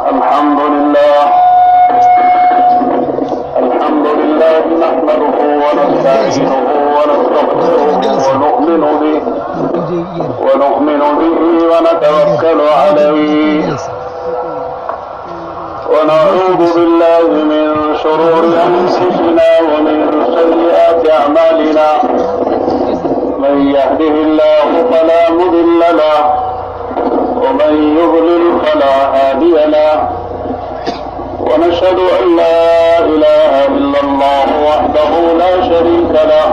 الحمد لله نحمده ونستعينه ونستغفره ونؤمن به ونتوكل عليه ونعوذ بالله من شرور أنفسنا ومن سيئات أعمالنا من يهده الله فلا مضل له ومن يضلل فلا هادي له ونشهد أن لا إله إلا الله وحده لا شريك له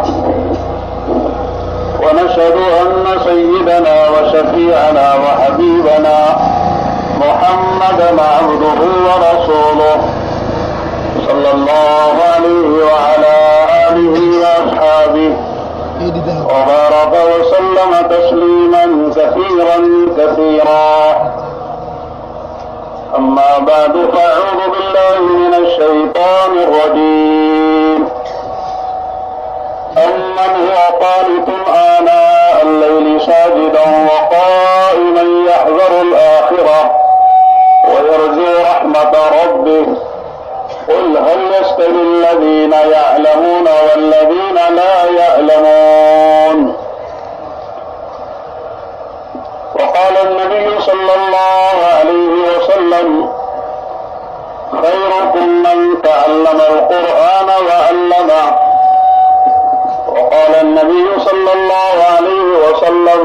ونشهد أن سيدنا وشفيعنا وحبيبنا محمدا عبده ورسوله صلى الله عليه وعلى آله وأصحابه وبارك وسلم تسليما كثيرا كثيرا أما بعد فأعوذ بالله من الشيطان الرجيم أمن هو قانت آناء الليل ساجدا وقائما يحذر الآخرة ويرجو رحمة ربه قل هل يستوي الذين يعلمون والذين لا يعلمون وقال النبي صلى الله عليه وسلم خيركم من تعلم القرآن وعلمه وقال النبي صلى الله عليه وسلم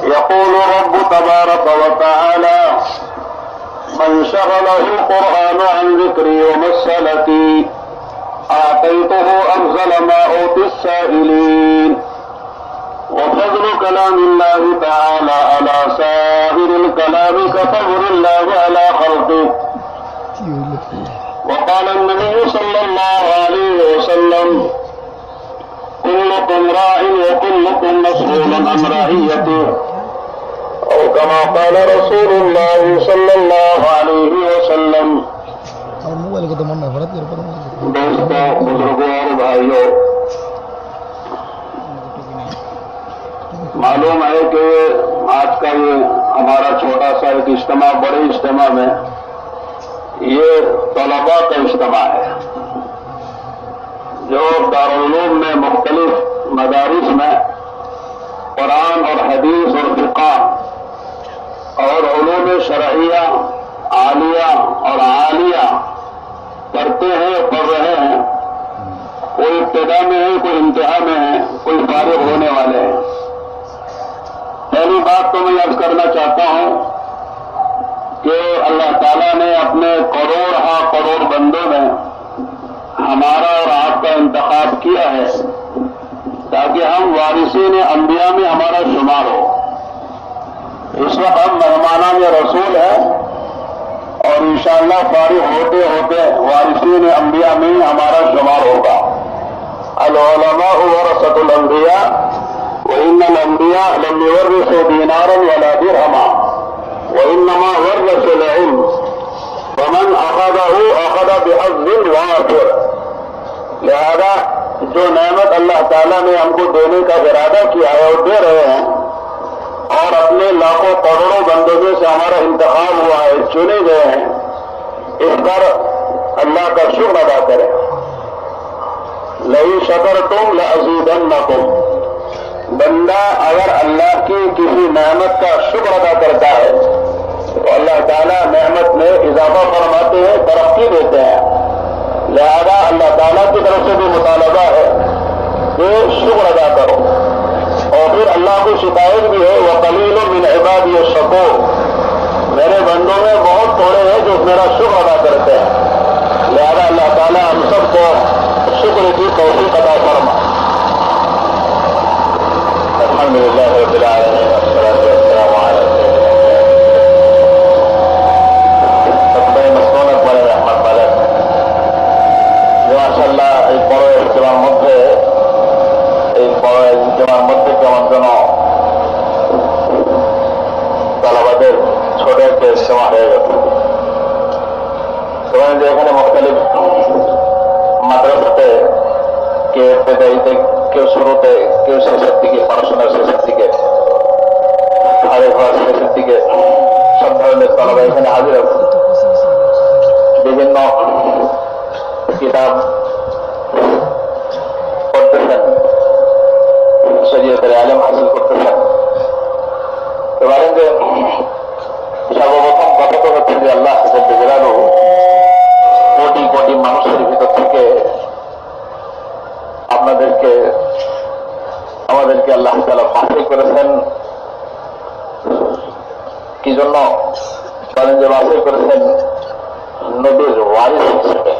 يقول رب تبارك وتعالى من شغله القرآن عن ذكري ومسألتي أعطيته أفضل ما أوتي السائلين وفضل كلام الله تعالى على سائر الكلام كفضل الله على خلقه وقال النبي صلى الله عليه وسلم كلكم راع وكلكم مسؤول عن رعيته أو كما قال رسول الله صلى الله عليه وسلم دوستوں بزرگوں اور بھائیوں، معلوم ہے کہ آج کا یہ ہمارا چھوٹا سا ایک اجتماع بڑے اجتماع میں یہ طلباء کا اجتماع ہے جو دارالعلوم میں مختلف مدارس میں قرآن اور حدیث اور فقہ اور علوم شرعیہ عالیہ اور عالیہ پڑھتے ہیں اور پڑھ رہے ہیں. کوئی ابتدا میں ہے، کوئی انتہا میں ہے، کوئی فارغ ہونے والے ہیں. پہلی بات تو میں عرض کرنا چاہتا ہوں کہ اللہ تعالیٰ نے اپنے کروڑ بندوں میں ہمارا اور آپ کا انتخاب کیا ہے تاکہ ہم وارثین انبیاء میں ہمارا شمار ہو. اس وقت ہم مہمانان رسول ہیں اور انشاءاللہ فارغ ہوتے ہوتے وارثین انبیاء میں ہمارا شمار ہوگا. العلماء ورثۃ الانبیاء وإن الأنبياء لم يورثوا دينارا ولا درهما وإنما ورثوا العلم فمن أخذه أخذ بحظ وافر. لہذا جو نعمت اللہ تعالیٰ نے ہم کو دینے کا ارادہ کیا ہے اور دے رہے ہیں اور اپنے لاکھوں کروڑوں بندوں میں سے ہمارا انتخاب ہوا ہے، چنے گئے ہیں، اس پر اللہ کا شکر ادا کریں. لئن شکرتم لأزیدنکم. بندہ اگر اللہ کی کسی نعمت کا شکر ادا کرتا ہے تو اللہ تعالیٰ نعمت میں اضافہ فرماتے ہیں، ترقی دیتے ہیں. لہذا اللہ تعالیٰ کی طرف سے بھی مطالبہ ہے کہ شکر ادا کرو. اور پھر اللہ کی شکایت بھی ہے وَقَلِيلٌ مِّنْ عِبَادِيَ الشَّكُورُ. میرے بندوں میں بہت تھوڑے ہیں جو میرا شکر ادا کرتے ہیں. لہذا اللہ تعالیٰ ہم سب کو شکر کی توفیق عطا فرما. الحمد للہ رب العالمین والصلاۃ والسلام علی سبحان مسلمانوں پر رحمت পালেন. মাশাআল্লাহ এই বড় ইজতিমার মধ্যে কেমন যেন তালাবাদের ছোট একটা ইজতিমা হয়ে গেছে. সেখানে যে এখানে মুখতালিফ মাদ্রাসাতে কেউ ইবতেদাইতে, কেউ শুরুতে, কেউ শেষের দিকে, পড়াশোনার শেষের দিকে, ফারিগ হওয়ার শেষের দিকে সব ধরনের তালাবা এখানে হাজির আছে. কিতাব পড়তেছেন, শরীয়তের আলেম হাসিল করতেছেন। তো বলেন যে সর্বপ্রথম কথা তো হচ্ছে যে আল্লাহ কোটি কোটি মানুষের ভিতর থেকে আমাদেরকে আল্লাহ তাআলা বাছাই করেছেন। কি জন্য? বলেন যে বাছাই করেছেন নবীর ওয়ারিস হিসেবে।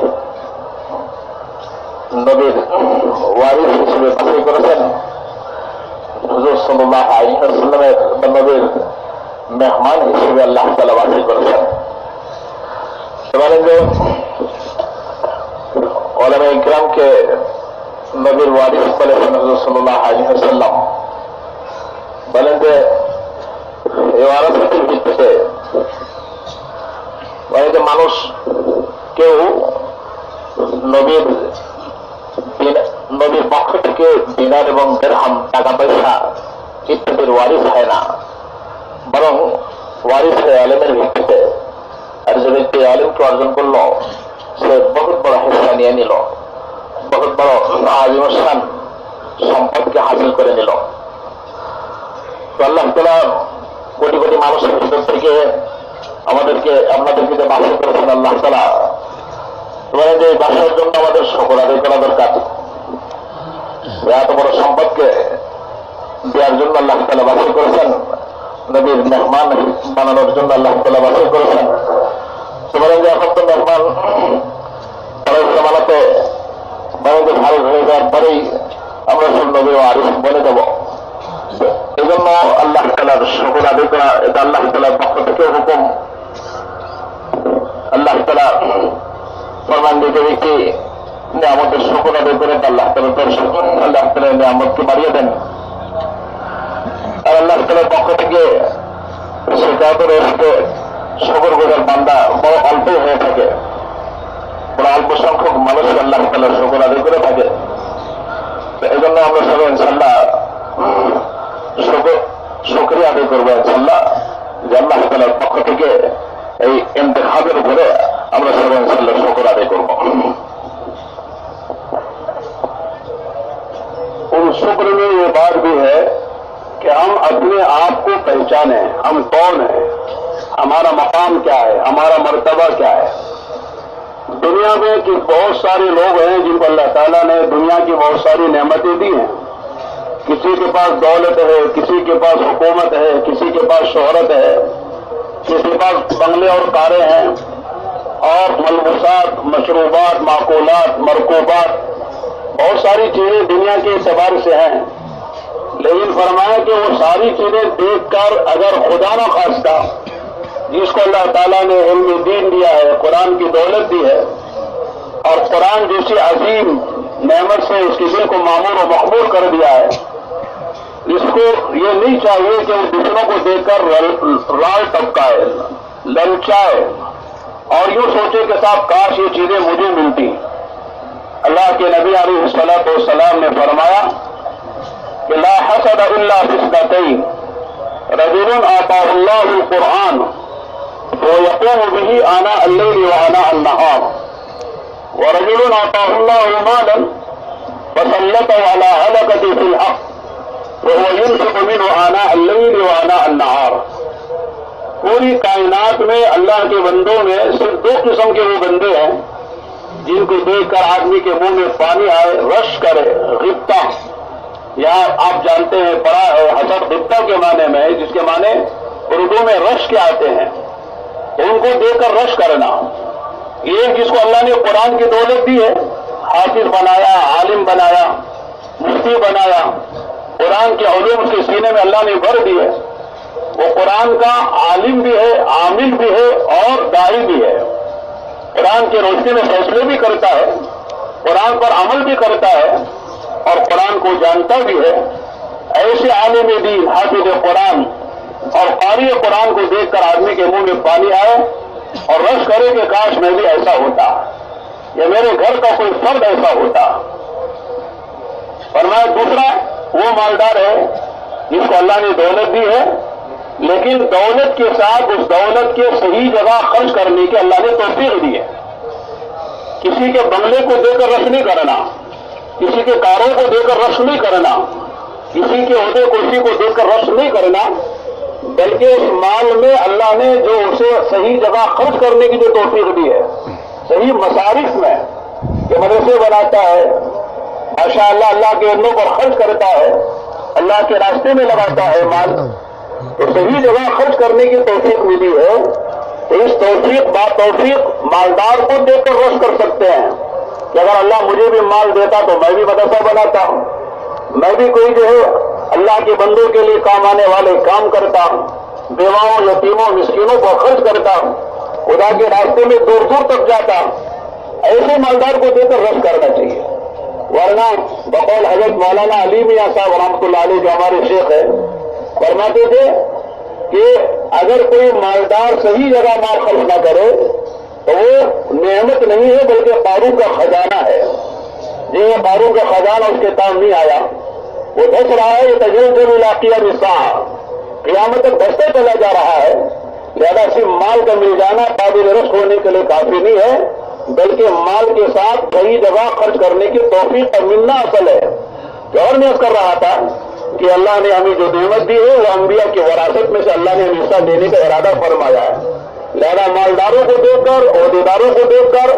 নবীর ওয়ারিস হিসেবে বাছাই করেছেন। হুজুর সাল্লাল্লাহু আলাইহি ওয়াসাল্লামের নবীর মেহমান হিসেবে আল্লাহ তাআলা বাছাই করেছেন। বলেন যে উলামায়ে ইকরামকে নবীর ওয়ারিস বলেছেন হুজুর সাল্লাল্লাহু আলাইহি ওয়াসাল্লাম। বলেন যে এই ওয়ারাসাতের ভিত্তিতে বলে যে মানুষ কেউ নবীর পক্ষ থেকে দিনার এবং দিরহাম, টাকা পয়সা ইত্যাদির ওয়ারিস হয় না, বরং ওয়ারিস হয় আলেমের ভিত্তিতে। আর যে ব্যক্তি আলেমকে অর্জন করলো সে বহুত বড় হিস্সা নিয়ে নিল, বহুত বড় আলিমশান সম্পদকে হাসিল করে নিল। তো আল্লাহ তাআলা কোটি কোটি মানুষের ভিতর থেকে আপনাদেরকে যে বাছাই করেছেন আল্লাহ তাআলা, মানে যে বাসার জন্য আমাদের শুকর আদায় করা দরকার। এত বড় সম্পদকে দেওয়ার জন্য আল্লাহ তাআলা বাছাই করেছেন, নবীর মেহমান বানানোর জন্য আল্লাহ তাআলা বাছাই করেছেন। তো বলেন যে এখন তো মেহমান বানাতে ভালো হয়ে যাওয়ার পরেই আমরা সব নবীর ওয়ারিস বলে দেব। এই জন্য আল্লাহ তাআলার শুকর আদায় করা, এটা আল্লাহ তাআলার পক্ষ থেকে হুকুম। আল্লাহ তাআলা ফরমান দিতে ব্যক্তি নিয়ামতের শুকর আদায় করে আল্লাহ তাআলা নিয়ামতকে বাড়িয়ে দেন। আর আল্লাহ তাআলার পক্ষ থেকে শেখাতে রয়েছে শুকর গুজার বান্দা বড় অল্প হয়ে থাকে, বড় অল্প সংখ্যক মানুষ আল্লাহ তাআলার শুকর আদায় করে থাকে। এই জন্য আমরা সবাই ইনশাআল্লাহ শুকরিয়া আদায় করবো ইনশাআল্লাহ, যে আল্লাহ তাআলার পক্ষ থেকে এই ইন্তেখাবের উপরে আমরা সবাই ইনশাআল্লাহ শুকর আদায় করব। उन शुक्र में ये बात भी है कि हम अपने आप को पहचाने, हम कौन है, हमारा मकाम क्या है, हमारा मर्तबा क्या है। दुनिया में कि बहुत सारे लोग हैं जिनको अल्लाह ताला ने दुनिया की बहुत सारी नेमतें दी हैं। किसी के पास दौलत है, किसी के पास हुकूमत है, किसी के पास शोहरत है, किसी के पास बंगले और कारें हैं, और मलबूसात, मशरूबात, माकूलात, मरकूबात, बहुत सारी चीजें दुनिया के एतबार से हैं। लेकिन फरमाया कि वो सारी चीजें देखकर अगर खुदा न खास्ता जिसको अल्लाह ताला ने इल्म दीन दिया है, कुरान की दौलत दी है, और कुरान जैसी अजीम नेमत से उसके दिल को मामूर और मकबूल कर दिया है, इसको ये नहीं चाहिए कि वो दूसरों को देखकर राल टपकाए, ललचाए और यूं सोचे कि साहब काश ये चीजें मुझे मिलती। अल्लाह के नबी अलैहिस्सलातु वस्सलाम ने फरमाया कि ला हसद इल्ला फिस्नतैन, रजुलन आताहुल्लाहुल कुरान व यक़ूमु बिही आना अल-लैल व आना अन-नहार, व रजुलन आताहुल्लाहु मालन फसल्लतहु अला हलकति फिल हक़ व हुवा युनफिक़ु मिन्हु आना अल-लैल व आना अन-नहार। पूरी कायनात में अल्लाह के बंदों में सिर्फ दो किस्म के वो बंदे हैं जिनको देखकर आदमी के मुंह में पानी आए, रश करे, गिब्ता। यहाँ आप जानते हैं, पढ़ा है, हसद गिब्ता के माने में, जिसके माने उर्दू में रश के आते हैं। उनको देखकर रश करना। ये जिसको अल्लाह ने कुरान की दौलत दी है, हाफिज बनाया, आलिम बनाया, मुफ्ती बनाया, कुरान के उलूम उसके सीने में अल्लाह ने भर दिए, वो कुरान का आलिम भी है, आमिल भी है और दाई भी है। कुरान की रोशनी में फैसले भी करता है, कुरान पर अमल भी करता है और कुरान को जानता भी है। ऐसे आलिम दीन, हाफिज कुरान और कारी कुरान को देखकर आदमी के मुंह में पानी आए और रश करे कि काश मैं भी ऐसा होता, या मेरे घर का कोई फर्द ऐसा होता। फरमाया दूसरा वो मालदार है जिसको अल्लाह ने दौलत दी है, लेकिन दौलत के साथ उस दौलत के सही जगह खर्च करने की अल्लाह ने तौफीक दी है किसी के बंगले को देकर रश नहीं करना, किसी के कारों को देकर रश नहीं करना, किसी के ओहदे कुर्सी को देकर रश नहीं करना, बल्कि उस माल में अल्लाह ने जो उसे सही जगह खर्च करने की जो तौफीक दी है, सही मसारिफ में कि मदरसे बनाता है, माशाअल्लाह अल्लाह के अल्लों पर खर्च करता है, अल्लाह के रास्ते में लगाता है माल, तो सही जगह खर्च करने की तौफीक मिली है। तो इस तौफीक मालदार को देकर रश कर सकते हैं कि अगर अल्लाह मुझे भी माल देता तो मैं भी मदरसा बनाता हूं, मैं भी कोई जो है अल्लाह के बंदों के लिए काम आने वाले काम करता हूं, बेवाओं यतीमों मिस्कीनों को खर्च करता हूं, खुदा के रास्ते में दूर दूर तक जाता हूं। ऐसे मालदार को देकर रश करना चाहिए। वरना बकौल हजरत मौलाना अली मियां साहब रहमतुल्लाह अलैह जो हमारे शेख है, फरमाते थे कि अगर कोई मालदार सही जगह माल खर्च न करे तो वो नेमत नहीं है बल्कि कारून का खजाना है। जिन्हें कारून का खजाना उसके काम नहीं आया, वो धस रहा है, ये तजल इलाकिया मिसा क़यामत तक धसता चला जा रहा है। ज्यादा सिर्फ माल का मिल जाना काबिल रश होने के लिए काफी नहीं है, बल्कि माल के साथ सही जगह खर्च करने की तौफीक का मिलना असल है। तो और मैं कर रहा था कि अल्लाह ने हमें जो नेमत दी है वो अंबिया की वरासत में से अल्लाह ने हमें हिस्सा देने का इरादा फरमाया है। लिहाजा मालदारों को देखकर, ओहदेदारों को देखकर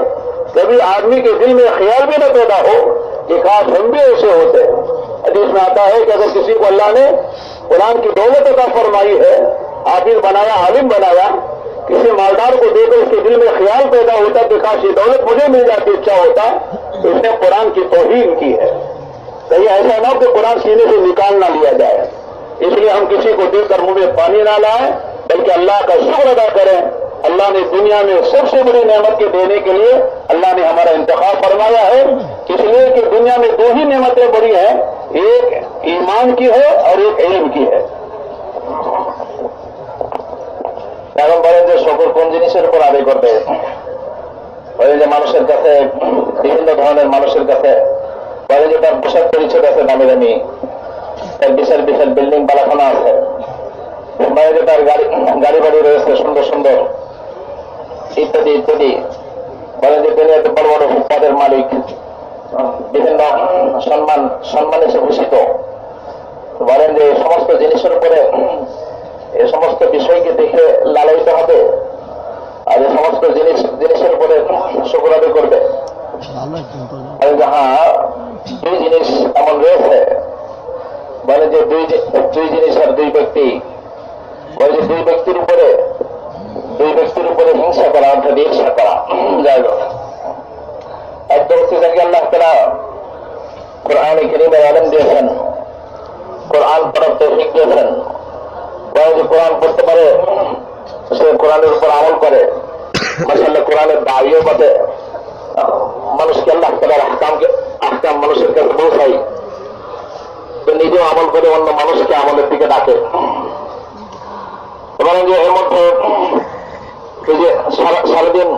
कभी आदमी के दिल में ख्याल भी न पैदा हो कि काश हम भी ऐसे होते। हदीस में आता है कि अगर किसी को अल्लाह ने कुरान की दौलत अता फरमाई है, हाफिज बनाया, आलिम बनाया, किसी मालदार को देखकर उसके दिल में ख्याल पैदा होता कि काश ये दौलत मुझे मिल जाती, इच्छा होता, तो उसने कुरान की तौहीन की है। कहीं ऐसा ना हो कि कुरान सीने से निकाल ना लिया जाए। इसलिए हम किसी को देखकर मुंह में पानी ना लाएं, बल्कि अल्लाह का शुक्र अदा करें। अल्लाह ने दुनिया में सबसे बड़ी नेमत के देने के लिए अल्लाह ने हमारा इंतखाब फरमाया है, इसलिए कि दुनिया में दो ही नेमतें बड़ी हैं, एक ईमान की है और एक इल्म की है। এখন বলেন যে সকল কোন জিনিসের উপর আদায় করবে, বলেন যে মানুষের কাছে বিভিন্ন ধরনের মানুষের কাছে বলেন যে তার পোশাক পরিচ্ছদ আছে দামি দামি, তার বিশাল বিশাল বিল্ডিং বালাখানা আছে, বলেন যে তার গাড়ি বাড়ি রয়েছে সুন্দর সুন্দর ইত্যাদি ইত্যাদি, বলেন যে তিনি একটা বড় বড় পদের মালিক, বিভিন্ন সম্মানে সে ভূষিত। বলেন যে সমস্ত জিনিসের উপরে এই সমস্ত বিষয়কে দেখে লালায়িত হবে আর এই সমস্ত জিনিসের উপরে শুকর আদায় করবে। হ্যাঁ, দুই জিনিস এমন রয়েছে, বলে যে দুই জিনিস আর দুই ব্যক্তি, বলে যে দুই ব্যক্তির উপরে হিংসা করা অর্থাৎ ঈর্ষা করা যায় না। একদম হচ্ছে যাকে আল্লাহ তাআলা কোরআনে কারীমের ইলম দিয়েছেন, কোরআন পড়ার তৌফিক দিয়েছেন, যে কোরআন পড়তে পারে সে কোরআনের উপর আমল করে, মাশাআল্লাহ কোরআনের দাওয়াত বটে, মানুষকে আল্লাহ তাআলার আহকাম মানুষের কাছে পৌঁছাই, তো নিজেও আমল করে অন্য মানুষকে আমলের দিকে ডাকে। এবং যে এর মধ্যে এই যে সারাদিন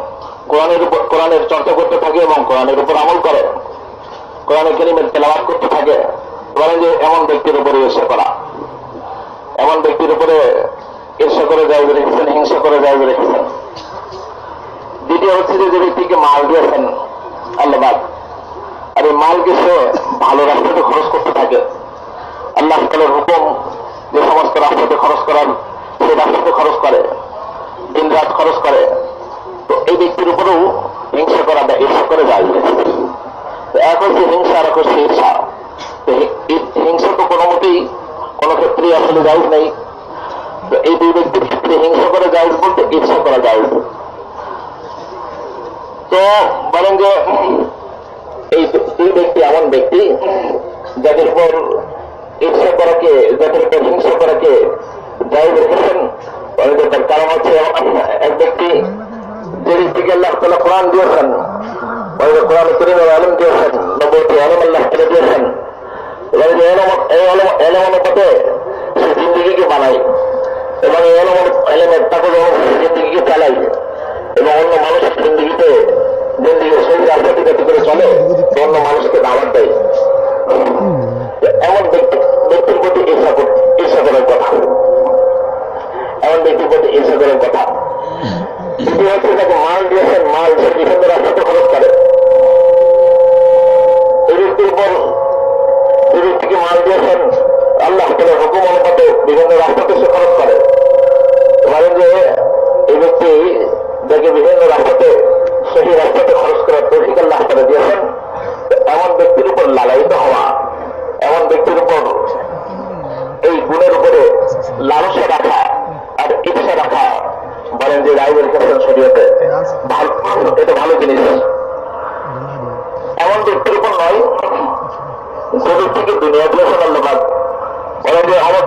কোরআনের চর্চা করতে থাকে এবং কোরআনের উপর আমল করে, কোরআনে কারীমের তেলাওয়াত করতে থাকে, বলেন যে এমন ব্যক্তির উপরে ঈর্ষা করা, এমন ব্যক্তির উপরে ঈর্ষা করে জায়েজ রেখেছেন, হিংসা করে জায়েজ রেখেছেন। দ্বিতীয় হচ্ছে যে ব্যক্তিকে মাল দিয়েছেন আল্লাহ বাদ, আর এই মালকে সে ভালো রাস্তাতে খরচ করতে থাকে, আল্লাহ তাআলার হুকুম যে সমস্ত রাস্তাতে খরচ করার সেই রাস্তাতে খরচ করে, দিন রাত খরচ করে, তো এই ব্যক্তির উপরেও হিংসা করা বা ঈর্ষা করে জায়েজ রেখেছে। এক হচ্ছে হিংসা আর এক হচ্ছে ঈর্ষা। হিংসা তো কোনো মতেই কোন ক্ষেত্রে আসলে জায়েজ নেই। এই দুই ব্যক্তির ক্ষেত্রে হিংসা করে জায়েজ বলতে ঈর্ষা করা জায়েজ। তো বলেন যে এই দুই ব্যক্তি এমন ব্যক্তি যাদের উপর ঈর্ষা করাকে, যাদের উপর হিংসা করাকে জায়েজ রেখেছেন। বলেন যে তার কারণ হচ্ছে এক ব্যক্তি যে ব্যক্তিকে আল্লাহ তাআলা কোরআন দিয়েছেন, বলেন যে কোরআন কারীমের ইলম দিয়েছেন, নবুয়তি ইলম আল্লাহ তাআলা দিয়েছেন, এই ইলম অনুপাতে সে জিন্দেগিকে বানায় এবং এই ইলমের তাকে জিন্দেগিকে চালায় এবং অন্য মানুষের জিন্দেগির সেই রাস্তাটি যাতে করে চলে অন্য মানুষকে দাওয়াত দেয়। এমন ব্যক্তির প্রতি ঈর্ষা করার কথা, এমন ব্যক্তির প্রতি ঈর্ষা করার কথা। দ্বিতীয় হচ্ছে তাকে মাল দিয়েছেন, মাল সে বিভিন্ন রাস্তাতে খরচ করে, মাল দিয়েছেন আল্লাহ তাআলার হুকুম অনুপাতে বিভিন্ন রাস্তাতে সে খরচ করে। বলেন যে এই ব্যক্তি যাকে বিভিন্ন রাস্তাতে সেই রাস্তাতে খরচ করার তৌফিক আল্লাহ তাআলা দিয়েছেন, এমন ব্যক্তির উপর লালায়িত হওয়া, এমন ব্যক্তির উপর এই গুণের উপরে লালসা রাখা আর ইচ্ছা রাখা, বলেন যে রায় বের করেছেন শরীয়তে, এটা ভালো জিনিস। এমন ব্যক্তির উপর নয় যে ব্যক্তিকে দুনিয়া দিয়েছেন আল্লাহ। বলেন যে আমার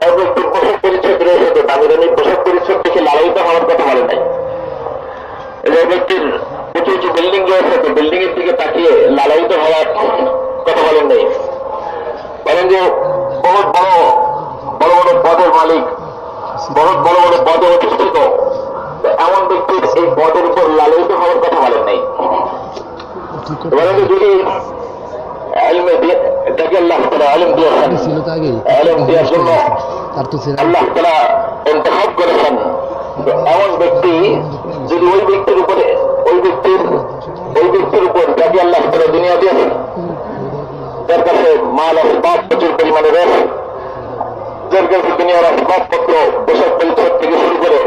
এক ব্যক্তির পোশাক পরিচ্ছদ রয়েছে, দামি দামি পোশাক পরিচ্ছদ দেখে লালায়িত হওয়ার কথা বলে নাই। যে ব্যক্তির উঁচু উঁচু বিল্ডিং রয়েছে, তো বিল্ডিং এর দিকে তাকিয়ে লালায়িত হওয়ার কথা বলেন নেই। বলেন যে বহুত বড় বড় বড় পদের মালিক, বহুত বড় বড় পদে অধিষ্ঠিত, এমন ব্যক্তির এই পদের উপর লালায়িত হওয়ার কথা বলেন নাই। বলেন যে যদি তাকে আল্লাহ তাআলা ইলম দিয়েছেন, ইলম দেওয়ার জন্য আল্লাহ তাআলা ইন্তেখাব করেছেন, এমন ব্যক্তি যদি ওই ব্যক্তির উপরে ওই ব্যক্তির উপর যাকে আল্লাহ তাআলা দুনিয়া দিয়েছেন, যার কাছে মাল আসবাব প্রচুর পরিমাণে রয়েছে, যার কাছে দুনিয়ার আসবাবপত্র পোশাক পরিচ্ছদ থেকে শুরু করে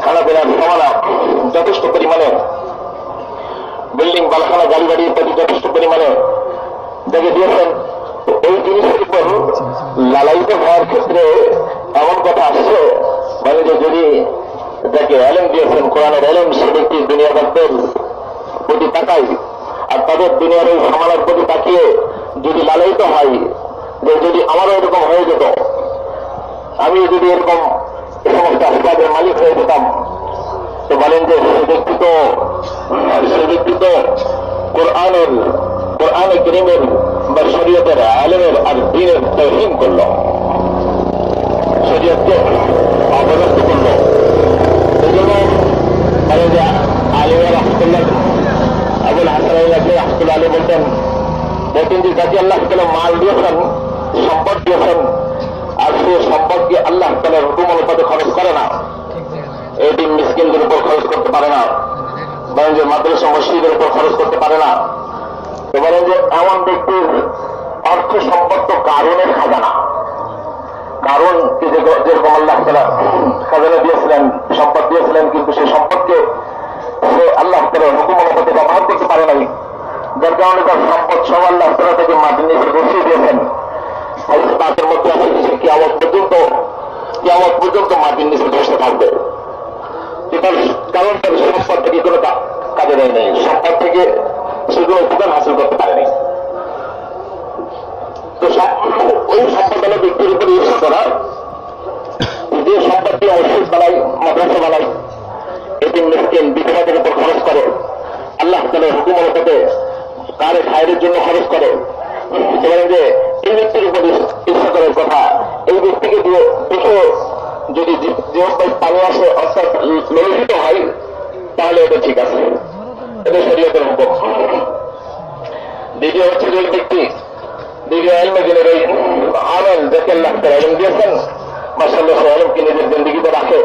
খানাপিনার সামানা যথেষ্ট পরিমাণে, বিল্ডিং বালখানা গাড়ি গাড়ি ইত্যাদি যথেষ্ট পরিমাণে যাকে দিয়েছেন, এই জিনিসের উপর লালায়িত হওয়ার ক্ষেত্রে এমন কথা আসছে, মানে যে যদি যাকে ইলম দিয়েছেন কোরআনের ইলম, সে ব্যক্তি দুনিয়াদারদের প্রতি তাকায় আর তাদের দুনিয়ার এই সামানের প্রতি তাকিয়ে যদি লালায়িত হয় যে যদি আমারও এরকম হয়ে যেত, আমি যদি এরকম এ সমস্ত আসবাবের মালিক হয়ে যেতাম, তো বলেন যে সে ব্যক্তি তো কোরআনে কারীমের বা শরীয়তের ইলমের আর দ্বীনের তাওহীদ করল, শরীয়তকে অবনত করল। এই জন্য বলেন যে আলিয়া রাহমাতুল্লাহ আবুল হাসান রাহমাতুল্লাহ আলাইহি বলতেন যে যাকে আল্লাহ তাআলা মাল দিয়েছেন, সম্পদ দিয়েছেন, আর সে সম্পদকে আল্লাহ তাআলার হুকুম অনুপাতে খরচ করে না, এটিম মিসকিনদের উপর খরচ করতে পারে না, বলেন যে মাদ্রাসা মসজিদের উপর খরচ করতে পারে না, তো বলেন যে এমন ব্যক্তির অর্থ সম্পদ তো কারণের খাজানা। কারণ যেরকম আল্লাহ তাআলা খাজানা দিয়েছিলেন, সম্পদ দিয়েছিলেন, কিন্তু সেই সম্পদকে সে আল্লাহ তাআলার হুকুম অনুপাতে ব্যবহার করতে পারে নাই, যার কারণে তার সম্পদ সব আল্লাহ তাআলা থেকে মাটির নিচে বসিয়ে দিয়েছেন। হাদিস পাকের মধ্যে আছে যে কিয়ামত পর্যন্ত মাটির নিচে বসে থাকবে, কারণ তার সম্পদ থেকে কোনো কাজে দেয় নেই, সম্পদ থেকে শুধু উপকার হাসিল করতে পারেনি। তো ওই সম্পদ ব্যক্তির উপরে ইচ্ছা করা, যে সম্পদটি মসজিদ বানায়, মাদ্রাসা বানায়, এটিম মিসকিন বিধবাদের উপর খরচ করে, আল্লাহ তাআলার হুকুম অনুপাতে কারে খায়রের জন্য খরচ করে, বলেন যে এই ব্যক্তির উপর ইচ্ছা করার কথা, এই ব্যক্তিকে দিয়ে দেখে যদি জিহ্বায় পানি আসে অর্থাৎ লোহিত হয়, তাহলে এটা ঠিক আছে, এটা শরীয়তের হুকুম। দ্বিতীয় হচ্ছে যে ব্যক্তি দ্বিতীয় ইলমের এই আমল যাকে আল্লাহ তাআলা ইলম দিয়েছেন, মাশাআল্লাহ সে ইলমকে নিজের জিন্দেগিতে রাখে,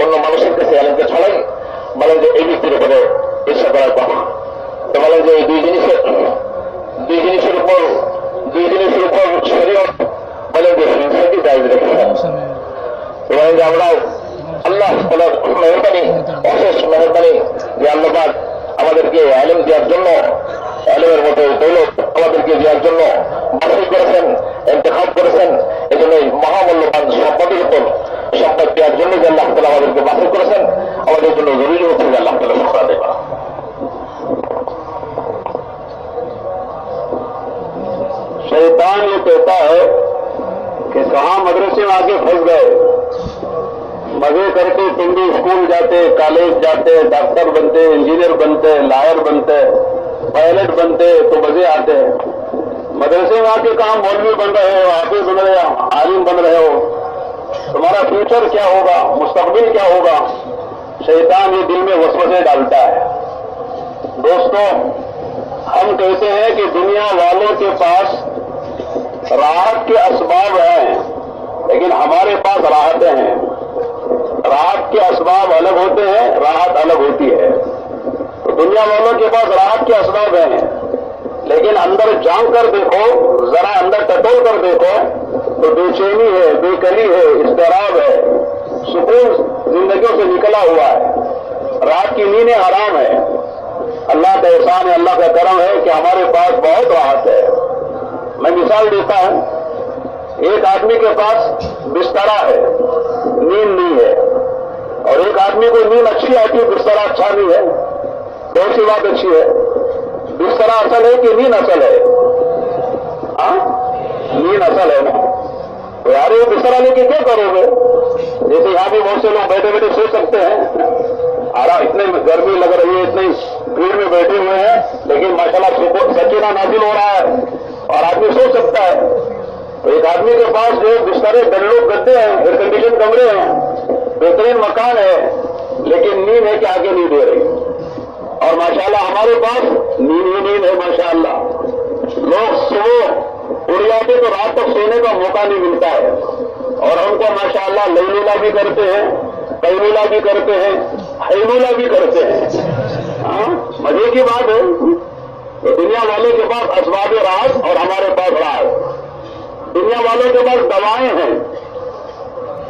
অন্য মানুষের কাছে ইলমকে ছড়ায়, বলেন যে এই ব্যক্তির উপরে ইচ্ছা করার কথা। তো বলেন যে এই দুই জিনিসের উপর শরীয়ত বলেন যে হিংসাকে জায়েজ রেখেছেন। বলেন যে আমরা আল্লাহ তাআলার মেহেরবানি, অশেষ মেহেরবানি যে আল্লাহ পাক আমাদেরকে ইলম দেওয়ার জন্য, ইলমের মতো দৌলত আমাদেরকে দেওয়ার জন্য বাছাই করেছেন, ইন্তেখাব করেছেন। এই জন্য মহামূল্যবান সম্পদের উপর সম্পদ দেওয়ার জন্য যে আল্লাহ তাআলা আমাদেরকে বাছাই করেছেন, আমাদের জন্য জরুরি হচ্ছে যে আল্লাহ তাআলা শুকর আদায় করা। शैतान ये कहता है कि कहाँ मदरसे में आके फंस गए, मजे करके तुम भी स्कूल जाते, कॉलेज जाते, डॉक्टर बनते, इंजीनियर बनते, लॉयर बनते, पायलट बनते, तो मजे आते हैं। मदरसे में आके कहाँ मौलवी बन रहे हो, हाफिज बन रहे हो, आलिम बन रहे हो, तुम्हारा फ्यूचर क्या होगा, मुस्तकबिल क्या होगा। शैतान ये दिल में वसवसे डालता है। दोस्तों, हम कहते हैं कि दुनिया वालों के पास राहत के असबाब हैं, लेकिन हमारे पास राहतें हैं। राहत के असबाब अलग होते हैं, राहत अलग होती है। तो दुनिया वालों के पास राहत के असबाब हैं, लेकिन अंदर झांक कर देखो, जरा अंदर टटोल कर देखो तो बेचैनी है, बेकली है, इस्तराब है, सुकून जिंदगियों से निकला हुआ है, रात की नींदें हराम है। अल्लाह का एहसान है, अल्लाह का करम है कि हमारे पास बहुत राहत है। मैं मिसाल देता हूं, एक आदमी के पास बिस्तरा है, नींद नहीं है, और एक आदमी को नींद अच्छी आती है, बिस्तरा अच्छा नहीं है। कौन सी बात अच्छी है? बिस्तरा असल है कि नींद असल है? नींद असल है ना। तो यार ये बिस्तरा लेके क्या करोगे? जैसे यहां भी बहुत से लोग बैठे बैठे सो सकते हैं, आराम, इतने गर्मी लग रही है, इतनी भीड़ में बैठे हुए हैं, लेकिन माशाल्लाह सकीना नाजिल हो रहा है और आदमी सो सकता है। तो एक आदमी के पास जो बिस्तरे, डल्लो गद्दे हैं, एयर कंडीशन कमरे हैं, बेहतरीन मकान है, लेकिन नींद है कि आगे नहीं दे रही। और माशाल्लाह हमारे पास नींद ही नींद है माशाल्लाह। लोग सुबह उड़ जाते तो रात तक सोने का मौका नहीं मिलता है, और हमको माशाल्लाह लैलूला भी करते हैं, कैलूला भी करते हैं, हैलूला भी करते हैं। मजे की बात है। तो दुनिया वाले के पास असबाब राहत और हमारे पास राहत। दुनिया वालों के पास दवाएं हैं,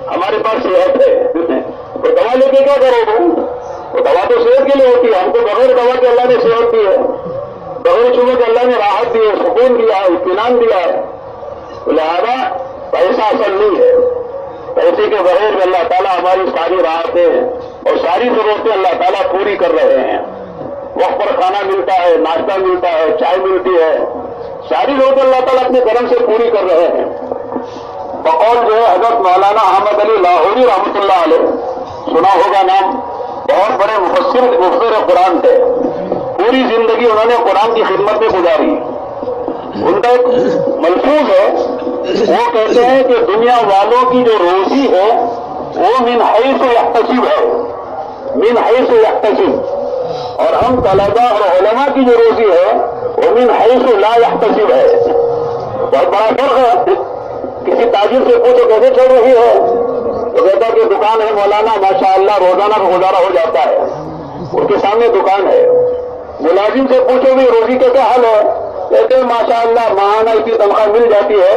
हमारे पास सेहत है। तो दवा लेके क्या करोगे? तो दवा तो सेहत के लिए होती है। हमको बगैर दवा के अल्लाह ने सेहत दी है, बगैर चुने के अल्लाह ने राहत दी है, सुकून दिया है, इत्मीनान दिया है। तो लिहाजा पैसा असल नहीं है, पैसे के बगैर अल्लाह ताला हमारी सारी राहतें और सारी जरूरतें अल्लाह ताला पूरी कर रहे हैं। वक्त पर खाना मिलता है, नाश्ता मिलता है, चाय मिलती है, सारी जरूरतें अल्लाह ताला अपने करम से पूरी कर रहे हैं। बकौल जो है हजरत मौलाना अहमद अली लाहौरी रहमतुल्लाह अलैह, सुना होगा नाम, बहुत बड़े मुफस्सिर कुरान थे। पूरी जिंदगी उन्होंने कुरान की खिदमत में गुजारी। उनका एक मलफूज है, वो कहते हैं कि दुनिया वालों की जो रोजी है वो मिन हैस यहतसिब है, मिन हैस यहतसिब, और हम तलबा और उलमा की जो रोजी है वो मिन हैस ला यहतसिब है। बहुत बड़ा फर्क है। किसी ताजिर से पूछो कैसे चल रही है, तो कहता कि दुकान है मौलाना, माशाअल्लाह रोजाना का गुजारा हो जाता है, उसके सामने दुकान है। मुलाजिम से पूछो भी रोजी कैसा हाल है, कहते हैं माशाअल्लाह माहाना इतनी तनख्वाह मिल जाती है,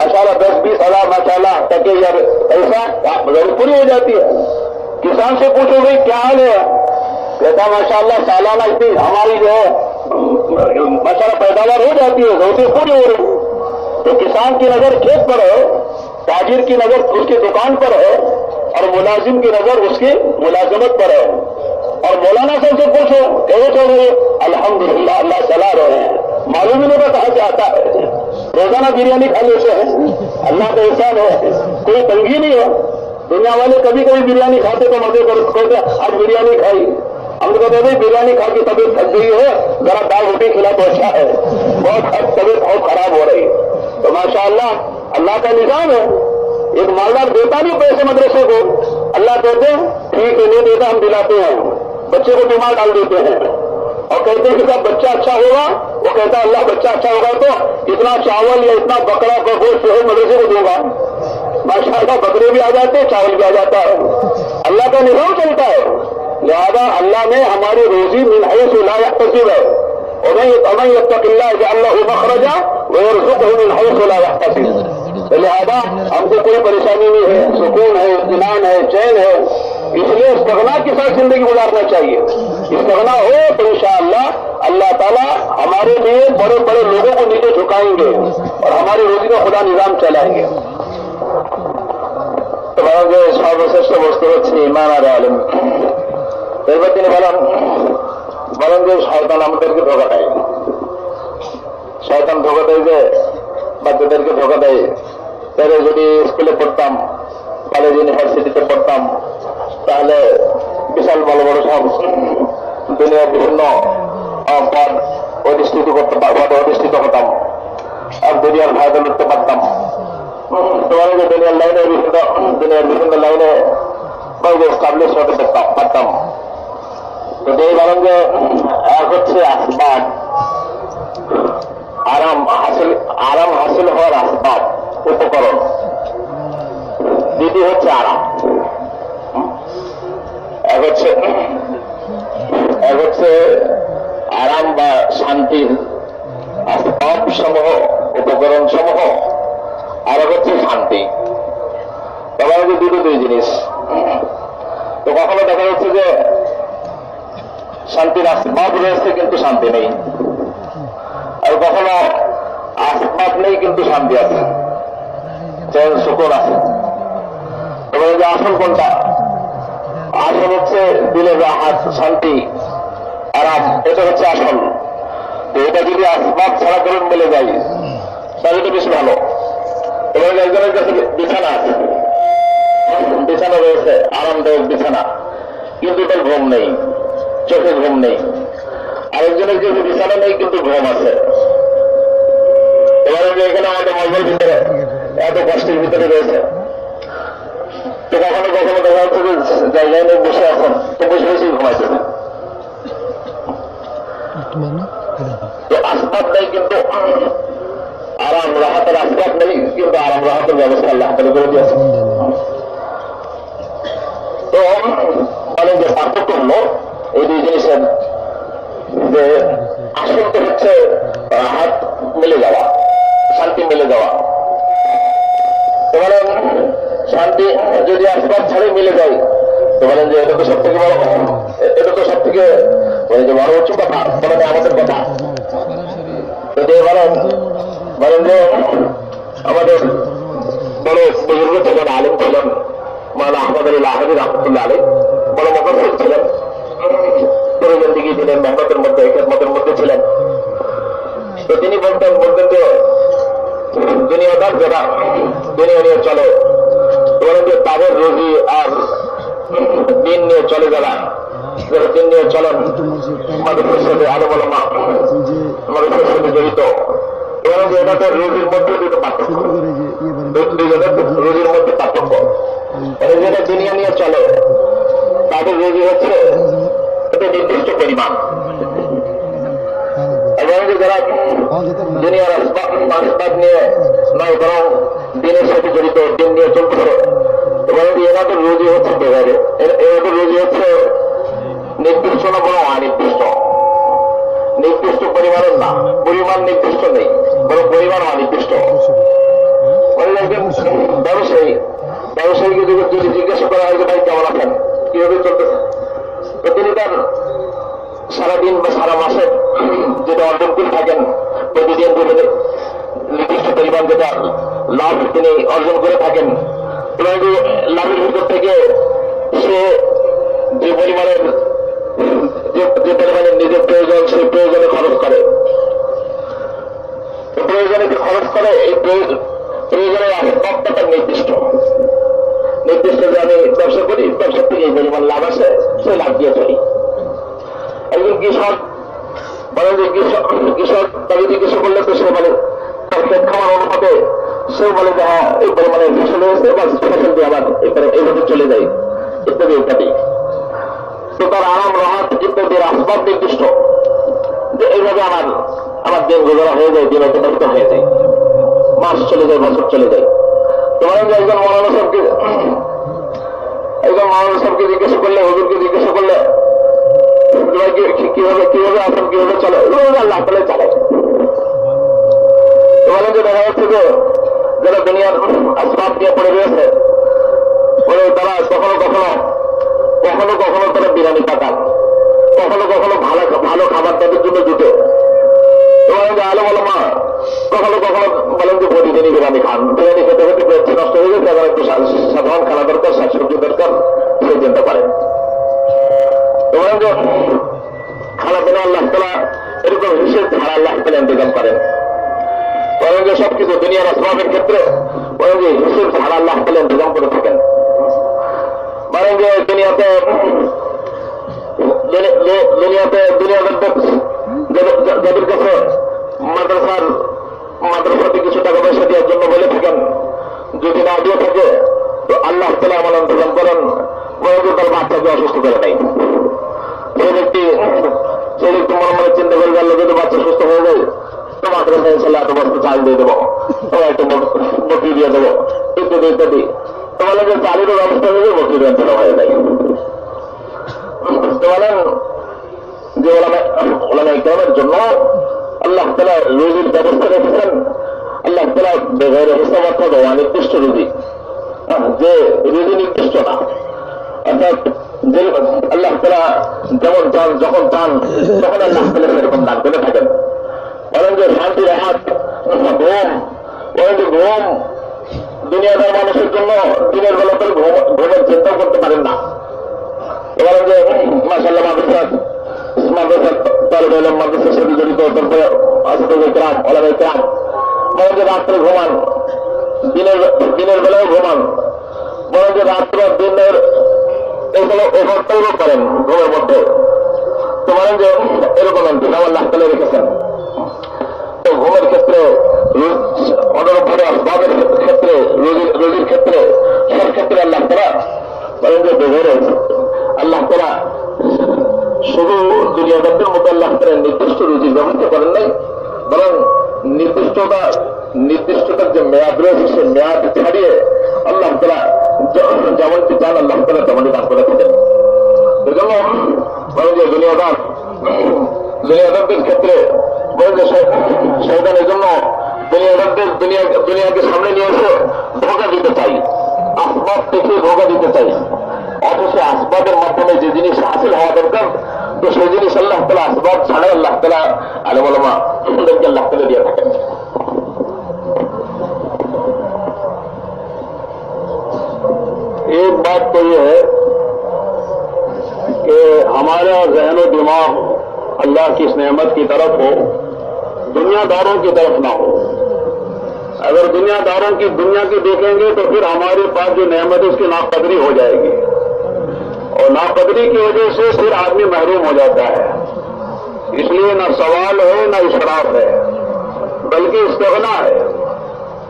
माशाअल्लाह 10-20 हजार माशाअल्लाह टके या पैसा जरूर पूरी हो जाती है। किसान से पूछो भाई क्या हाल है, कहता माशाअल्लाह सालाना इतनी हमारी जो है माशाअल्लाह पैदावार हो जाती है, जरूरतें पूरी हो रही। तो किसान की नजर खेत पर है, ताजिर की नजर उसकी दुकान पर है, और मुलाजिम की नजर उसकी मुलाजमत पर है। और मौलाना साहब से पूछो कैसे चल रही है, अल्हम्दुलिल्लाह अल्लाह चला रहे हैं, मालूम ही नहीं पता कहां से आता है। रोजाना बिरयानी खा लेते हैं, अल्लाह का एहसान है, कोई तंगी नहीं है। दुनिया वाले कभी कभी बिरयानी खाते तो मजे करते, आज बिरयानी खाई, हम तो कहते भाई बिरयानी खा के तबीयत थक गई है, जरा दाल रोटी खिला तो अच्छा है, बहुत तबीयत बहुत खराब हो रही है। तो माशाअल्लाह अल्लाह का निजाम है। एक मालदार देता नहीं पैसे मदरसे को, अल्लाह कहते हैं ठीक है, नहीं देता हम दिलाते हैं, बच्चे को बीमार डाल देते हैं, और कहते हैं कि साहब बच्चा अच्छा होगा, वो कहता है अल्लाह बच्चा अच्छा होगा तो इतना चावल या इतना बकरा का गोश्त शहर मदरसे को दूंगा। माशाअल्लाह बकरे भी आ जाते हैं, चावल भी आ जाता है, अल्लाह का निजाम चलता है। लिहाजा अल्लाह ने हमारी रोजी मिन हैस ला यहतसिब है, वमन यत्तक़िल्लाह यजअल लहू मखरजा वयरज़ुक़हु मिन हैस ला यहतसिब। लिहाजा हमको कोई परेशानी नहीं है, सुकून है, इत्मीनान है, चैन है। इसलिए इस्तिग़ना के साथ जिंदगी गुजारना चाहिए। इस्तिग़ना हो तो इंशाअल्लाह अल्लाह ताला हमारे लिए बड़े बड़े लोगों को नीचे झुकाएंगे और हमारी रोजी का खुदा निजाम चलाएंगे। তোমাদের সর্বশ্রেষ্ঠ বস্তু হচ্ছে ঈমান আর ইলম। এরপর তিনি বলেন যে শয়তান আমাদেরকে ধোঁকা দেয়, শয়তান ধোঁকা দেয় যে বাচ্চাদেরকে ধোঁকা দেয়। তাহলে যদি স্কুলে পড়তাম, কলেজ ইউনিভার্সিটিতে পড়তাম, তাহলে বিশাল বড় বড় সব দুনিয়ার বিভিন্ন পদ অধিষ্ঠিত হতাম, আর দুনিয়ার ফায়দা লুটতে পারতাম। তোমার যে দুনিয়ার লাইনে দুনিয়ার বিভিন্ন লাইনে এস্টাবলিশ হতে পারতাম। তো এই বলেন যে এক হচ্ছে আসবাব, আরাম হাসিল হওয়ার আসবাব, উপকরণ। দ্বিতীয় হচ্ছে আরাম। এক হচ্ছে আরাম বা শান্তির আসবাব সমূহ, উপকরণ সমূহ, আর হচ্ছে শান্তি। তবে দুই জিনিস। তো কখনো দেখা যাচ্ছে যে শান্তির আসবাব রয়েছে কিন্তু শান্তি নেই, আর কখনো আসবাব নেই কিন্তু শান্তি আছে, সুকুন আছে। তবে যে আসল কোনটা? আসল হচ্ছে দিলের রাহাত, শান্তি, আরাম, এটা হচ্ছে আসল। তো এটা যদি আসবাব ছাড়া করে মিলে যায় তাহলে এটা বেশ ভালো। এবং একজনের কাছে বিছানা আছে, বিছানা রয়েছে, আরামদায়ক বিছানা, কিন্তু তার ঘুম নেই, চোখে ঘুম নেই। আরেকজনের কাছে বিছানা নেই কিন্তু ঘুম আছে। এবারে এখানে আমাদের মজবুর ভিতরে এত কষ্টের ভিতরে রয়েছে, তো কখনো কখনো দেখা যাচ্ছে যে জায়গায় নিয়ে বসে আছেন, তো বসে বসেই ঘুমাইতেছে। তো আসবাব নেই কিন্তু আরাম রাহাতের, আসবাব নেই কিন্তু আরাম রাহাতের ব্যবস্থা আল্লাহ তাআলা করে দিয়েছে। তো বলেন যে পার্থক্য হলো এই দুই জিনিসের, যে আসল তো হচ্ছে রাহাত মিলে যাওয়া, শান্তি মিলে যাওয়া। তো বলেন শান্তি যদি আসবাব ছাড়াই মিলে যায়, তো বলেন যে এটা তো সব থেকে বড়, এটা তো সব থেকে যে বড় উচ্চ কথা, বলেন আমাদের কথা। যদি বলেন যে আমাদের বড় বুজুর্গ ছিলেন, আলিম ছিলেন, মাওলানা আহমদুল্লাহ আহমদ রহমতুল্লাহ আলী, বড় মুফাসসির ছিলেন, পুরো জিন্দেগি ছিলেন মেহনতের মধ্যে, খেদমতের মধ্যে ছিলেন। তো তিনি বলতেন যে দুনিয়াদার যারা দুনিয়া নিয়ে চলে, বলেন যে তাদের রুজি আর দিন নিয়ে চলে, যারা দিন নিয়ে চলেন, মাদ্রাসার সাথে আলেম ওলামা, মাদ্রাসার সাথে জড়িত, বলেন যে এটা তো রুজির মধ্যে দুটো পার্থক্য, দুজনের রুজির মধ্যে পার্থক্য। যেটা দুনিয়া নিয়ে চলে তাদের রুজি হচ্ছে এটা নির্দিষ্ট পরিমাণ, এবং যারা দুনিয়ার আসবাব নিয়ে নয় বরং দিনের সাথে জড়িত, দিন নিয়ে চলতেছে, এবং এনাদের রুজি হচ্ছে বেগারে, এনাদের রুজি হচ্ছে নির্দিষ্ট না বরং অনির্দিষ্ট। নির্দিষ্ট পরিমাণের না, পরিমাণ নির্দিষ্ট নেই, বরং পরিমাণ অনির্দিষ্ট। ব্যবসায়ীকে যদি জিজ্ঞাসা করা হয় যে ভাই কেমন আছেন, কিভাবে চলতেছে, তো তিনি তার সারাদিন বা সারা মাসে যেটা অর্জন করে থাকেন, প্রতিদিন নির্দিষ্ট পরিমাণ যেটা লাভ তিনি অর্জন করে থাকেন, এবং লাভের ভিতর থেকে সে যে পরিমাণের নিজের প্রয়োজন, সেই প্রয়োজনে খরচ করে, প্রয়োজনে যে খরচ করে, এই প্রয়োজনের আসবাবটা তার নির্দিষ্ট। যে আমি ব্যবসা করি, ব্যবসা থেকে এই পরিমাণ লাভ আসে, সেই লাভ দিয়ে চলি। একজন কৃষক বলে যে কৃষক তাকে জিজ্ঞাসা করলে তো সে বলে তার খেত খাওয়ার অনুপাতে সেও বলে যে হ্যাঁ এই পরিমাণে ফসল হয়েছে, বা ফসল দিয়ে আবার এইভাবে চলে যায়, ইত্যাদি ইত্যাদি। তো তার আরাম রাহাত ইত্যাদির আসবাব নির্দিষ্ট, যে এইভাবে আমার দিন গুজরা হয়ে যায়, দিন অতিবাহিত হয়ে যায়, মাস চলে যায়, বছর চলে যায়। তোমার যে একজন মৌলানা সাহেবকে জিজ্ঞাসা করলে, হুজুরকে জিজ্ঞাসা করলে কিভাবে আসেন, কিভাবে চলে, আল্লাহ তাআলা চালায়। তোমার যে দেখা যাচ্ছে যে যারা দুনিয়ার আসবাব নিয়ে পড়ে রয়েছে, তারা কখনো কখনো তারা বিরিয়ানি পাকান, কখনো কখনো ভালো খাবার তাদের জন্য জুটে। তোমার যে আলেম ওলামা কখনো বলেন যে প্রতিদিনই বিরিয়ানি খান, বিরিয়ানি খেতে খেতে পেট নষ্ট হয়ে গেছে, এখন একটু সাধারণ খানা দরকার, শাকসবজি দরকার, সেই চিন্তা করেন। তোমার যে খানা পেনা আল্লাহ তাআলা এরকম হিসেব ছাড়া আল্লাহ তাআলা ইন্তজাম করেন, বলেন যে সবকিছু দুনিয়ার আসবাবের ক্ষেত্রে বলেন যে হিসেব ছাড়া আল্লাহ তাআলা ইন্তজাম করে থাকেন। বলেন যে দুনিয়াতে যাদের কাছে মাদ্রাসাতে কিছু টাকা পয়সা দেওয়ার জন্য বলে থাকেন, যদি না দিয়ে থাকে তো আল্লাহ তাআলা এমন ইন্তজাম করেন, তার বাচ্চাকে অসুস্থ করে নেই। সেই ব্যক্তি মনে মনে চিন্তা করবে, আল্লাহ যদি বাচ্চা সুস্থ হয়ে যায় তো মাদ্রাসায় ইনশাআল্লাহ এত বস্তু চাল দিয়ে দেবো, একটা বকরি দিয়ে দেবো, ইত্যাদি ইত্যাদি। তো বলেন যে চালেরও ব্যবস্থা হয়ে যায়, বকরির ব্যবস্থা হয়ে যায়। তো বলেন যে ওলামা ইকরামের জন্য আল্লাহ তাআলা রুজির ব্যবস্থা রেখেছেন। আল্লাহ তাআলা বেগের হিসাব অর্থাৎ অনির্দিষ্ট রুজি, যে রুজি নির্দিষ্ট না, অর্থাৎ যে আল্লাহ তাআলা যেমন চান যখন চান তখন আল্লাহ তাআলা সেরকম দান করে থাকেন। বলেন যে শান্তি রাহাত ঘুম, বলেন যে ঘুম দুনিয়াদার মানুষের জন্য দিনের বেলা করে ঘুমের চিন্তাও করতে পারেন না। বলেন যে মাশাআল্লাহ মাদ্রাসা তালিব ইলম মাদ্রাসার সাথে জড়িত, তারপরে আসহাবে কিরাম ওলামায়ে কিরাম, বলেন যে রাত্রে ঘুমান, দিনের বেলাও ঘুমান, বলেন যে রাত্র দিনের এগুলো ওভারটাইমও করেন ঘুমের মধ্যে। তো বলেন যে এরকম ইন্তজাম আল্লাহ তাআলা রেখেছেন। তো ঘুমের ক্ষেত্রে, অনুরূপভাবে আসবাবের ক্ষেত্রে, রুজির ক্ষেত্রে, সব ক্ষেত্রে আল্লাহ তাআলা বলেন যে বেঘরে আল্লাহ তাআলা শুধু দুনিয়াদারদের মতো আল্লাহ তাআলা নির্দিষ্ট রুজির ব্যবস্থা করেন নাই, বরং নির্দিষ্টতার যে মেয়াদ রয়েছে সে মেয়াদ ছাড়িয়ে আল্লাহ তাআলা যেমনটি চান আল্লাহ তাআলা তেমনটি দান করে থাকেন। এজন্য বলেন যে দুনিয়াদারদের ক্ষেত্রে বলেন যে শয়তান এজন্য দুনিয়াদারদের দুনিয়াকে সামনে নিয়ে এসে ধোঁকা দিতে চাই, আসবাব থেকে ধোঁকা দিতে চাই, অথচ আসবাবের মাধ্যমে যে জিনিস হাসিল হওয়া দরকার তো সেই জিনিস আল্লাহ তাআলা আসবাব ছাড়াই আল্লাহ তাআলা আলেম ওলামা ওদেরকে আল্লাহ তাআলা দিয়ে থাকেন। एक बात तो ये है कि हमारा ज़हन और दिमाग अल्लाह की इस नेमत की तरफ हो, दुनियादारों की तरफ ना हो। अगर दुनियादारों की दुनिया की देखेंगे तो फिर हमारे पास जो नेमत है उसकी नाकदरी हो जाएगी, और नाकदरी की वजह से फिर आदमी महरूम हो जाता है। इसलिए न सवाल है न इशराफ है, बल्कि इस्तिग़ना है।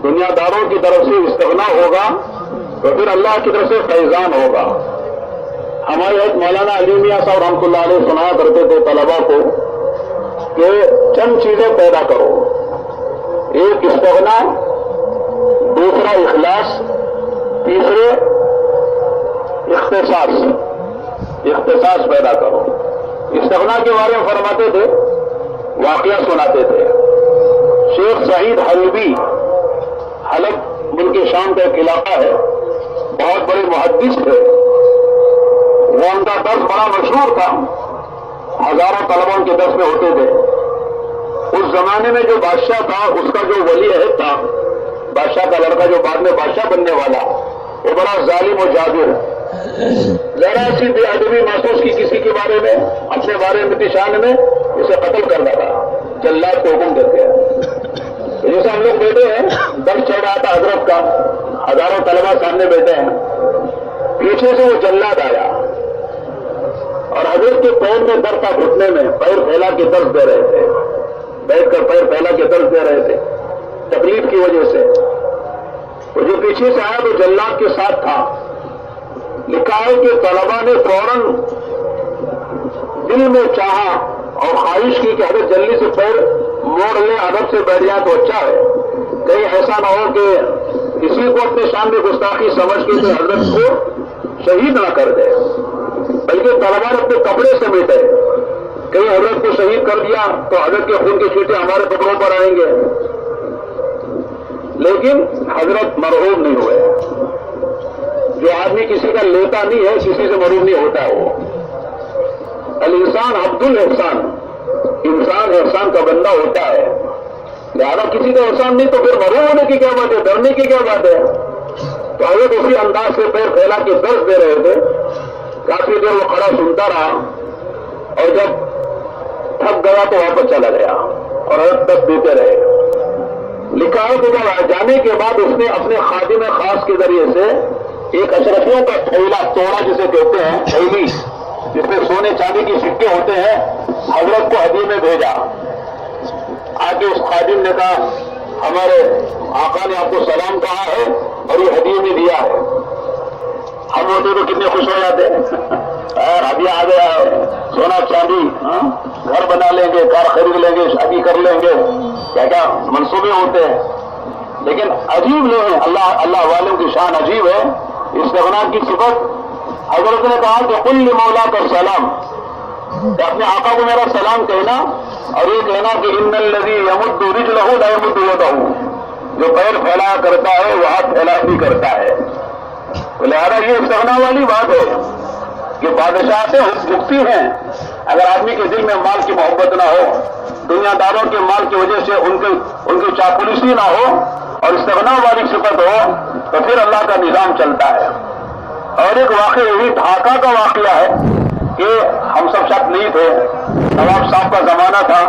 दुनियादारों की तरफ से इस्तिग़ना होगा तो फिर अल्लाह की तरफ से फैजान होगा। हमारे एक मौलाना अली मियां साहब रहमतुल्लाह अलैह सुनाया करते थे तलबा को कि चंद चीजें पैदा करो, एक इस्तिग़ना, दूसरा इखलास, तीसरे इख्तिसास पैदा करो। इस्तिग़ना के बारे में फरमाते थे, वाक़या सुनाते थे। शेख सईद हलबी, हलब मुल्क शाम का एक इलाका है, बहुत बड़े मुहद्दिस थे। वो उनका दर्स बड़ा मशहूर था, हजारों तलबों के दर्स में होते थे। उस जमाने में जो बादशाह था उसका जो वली अहद था, बादशाह का लड़का जो बाद में बादशाह बनने वाला, वो बड़ा जालिम और जाबिर, जरा सी बेअदबी महसूस की किसी के बारे में, अपने बारे में निशान में उसे कत्ल कर डाला, जल्लाद को हुक्म करके। जैसे हम लोग बैठे हैं, दर्द चल रहा था हजरत का, हजारों तलबा सामने बैठे हैं, पीछे से वो जल्लाद आया और हजरत के पैर में दर्द था, घुटने में पैर फैला के दर्द दे रहे थे, बैठकर पैर फैला के दर्द दे रहे थे तकलीफ की वजह से। तो जो पीछे से आया तो जल्लाद के साथ था। लिखा है कि तलबा ने फौरन दिल में चाहा और ख्वाहिश की कि हजरत जल्दी से पैर मोड़ ले, अदब से बैठ जाए तो अच्छा है, कहीं ऐसा ना हो कि किसी को अपने शान में गुस्ताखी समझ के तो हजरत को शहीद ना कर दे, बल्कि तलबा ने अपने कपड़े समेटे, कहीं हजरत को शहीद कर दिया तो हजरत के खून के छींटे हमारे कपड़ों पर आएंगे। लेकिन हजरत मरहूम नहीं हुए। जो आदमी किसी का लेता नहीं है, किसी से मरूम नहीं होता है। वो अल इंसान अब्दुल एहसान, इंसान एहसान का बंदा होता है। लिहाजा किसी का एहसान नहीं तो फिर मरूम होने की क्या बात है, डरने की क्या बात है। तो हजरत उसी अंदाज से पैर फैला के दर्द दे रहे थे। काफी देर वो खड़ा सुनता रहा और जब थक गया तो वापस चला गया और हजरत तक देते रहे। लिखा है कि जब जाने के बाद उसने अपने खादिम खास के जरिए से एक अशरफियों का थैला, तोड़ा जिसे कहते हैं, थैली जिसमें सोने चांदी की सिक्के होते हैं, हजरत को हदीये में भेजा। आगे उस खादिम ने कहा, हमारे आका ने आपको सलाम कहा है और ये हदीये में दिया है। हम होते तो कितने खुश हो जाते हैं, अभी आ गया है सोना चांदी, घर बना लेंगे, कार खरीद लेंगे, शादी कर लेंगे, क्या क्या मंसूबे होते हैं। लेकिन अजीब नहीं है, अल्लाह वालों की शान अजीब है। इस्तिग़ना की सिफत हजरत ने कहा कि कुल्ल मौला का सलाम, कि अपने आका को मेरा सलाम कहना और ये कहना कि इन्नल्लज़ी यमुद्दु रिजलहु ला यमुद्दु यदहु, जो पैर फैलाया करता है वह हाथ फैला भी करता है। तो लिहाजा ये इस्तग़ना वाली बात है कि बादशाह से मुक्ति है। अगर आदमी के दिल में माल की मोहब्बत ना हो, दुनियादारों के माल की वजह से उनकी चापलूसी ना हो और इस्तग़ना वाली सिफत हो, तो फिर अल्लाह का निजाम चलता है। और एक वाक़या यही ढाका का वाक़या है कि हम सब साथ नहीं थे, नवाब साहब का जमाना था।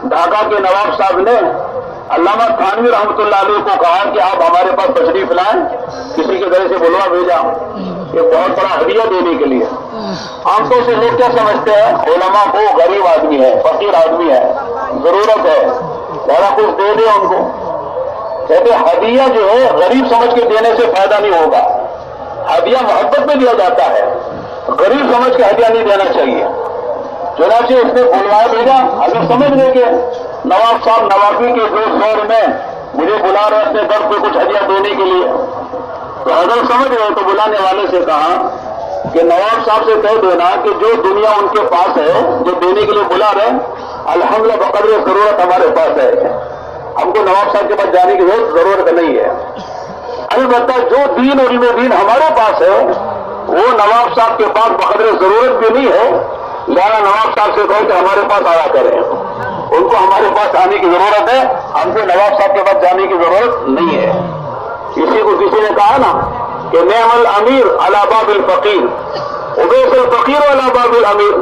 ढाका के नवाब साहब ने अल्लामा थानवी रहमतुल्लाह अलैह को कहा कि आप हमारे पास तशरीफ लाएं, किसी के घर से बुलवा भेजा, एक बहुत बड़ा हदिया देने के लिए। आमतौर से लोग क्या समझते हैं, उलमा को गरीब आदमी है, फकीर आदमी है, जरूरत है, जरा कुछ दे दे उनको। कहते हदिया जो है गरीब समझ के देने से फायदा नहीं होगा। हदिया मोहब्बत में दिया जाता है, गरीब समझ के हदिया नहीं देना चाहिए। चुनाचे उसने बुलवाया भेजा, अगर समझ ले के नवाब साहब नवाबी के जोर शोर में मुझे बुला रहे अपने दर पे कुछ हदिया देने के लिए, तो अगर समझ रहे तो बुलाने वाले से कहा कि नवाब साहब से कह देना कि जो दुनिया उनके पास है, जो देने के लिए बुला रहे, अल्हम्दुलिल्लाह बकदर जरूरत हमारे पास है, हमको नवाब साहब के पास जाने की जरूरत नहीं है। अलबत्ता जो दीन और इल्म दीन हमारे पास है वो नवाब साहब के पास बकदर जरूरत भी नहीं है, लिहाजा नवाब साहब से कहो कि हमारे पास आया करें, उनको हमारे पास आने की जरूरत है, हमको नवाब साहब के पास जाने की जरूरत नहीं है। इसी को किसी ने कहा ना कि नेमल अमीर अला बाबिल फकीर, उबैसल फकीर अला बाबिल अमीर।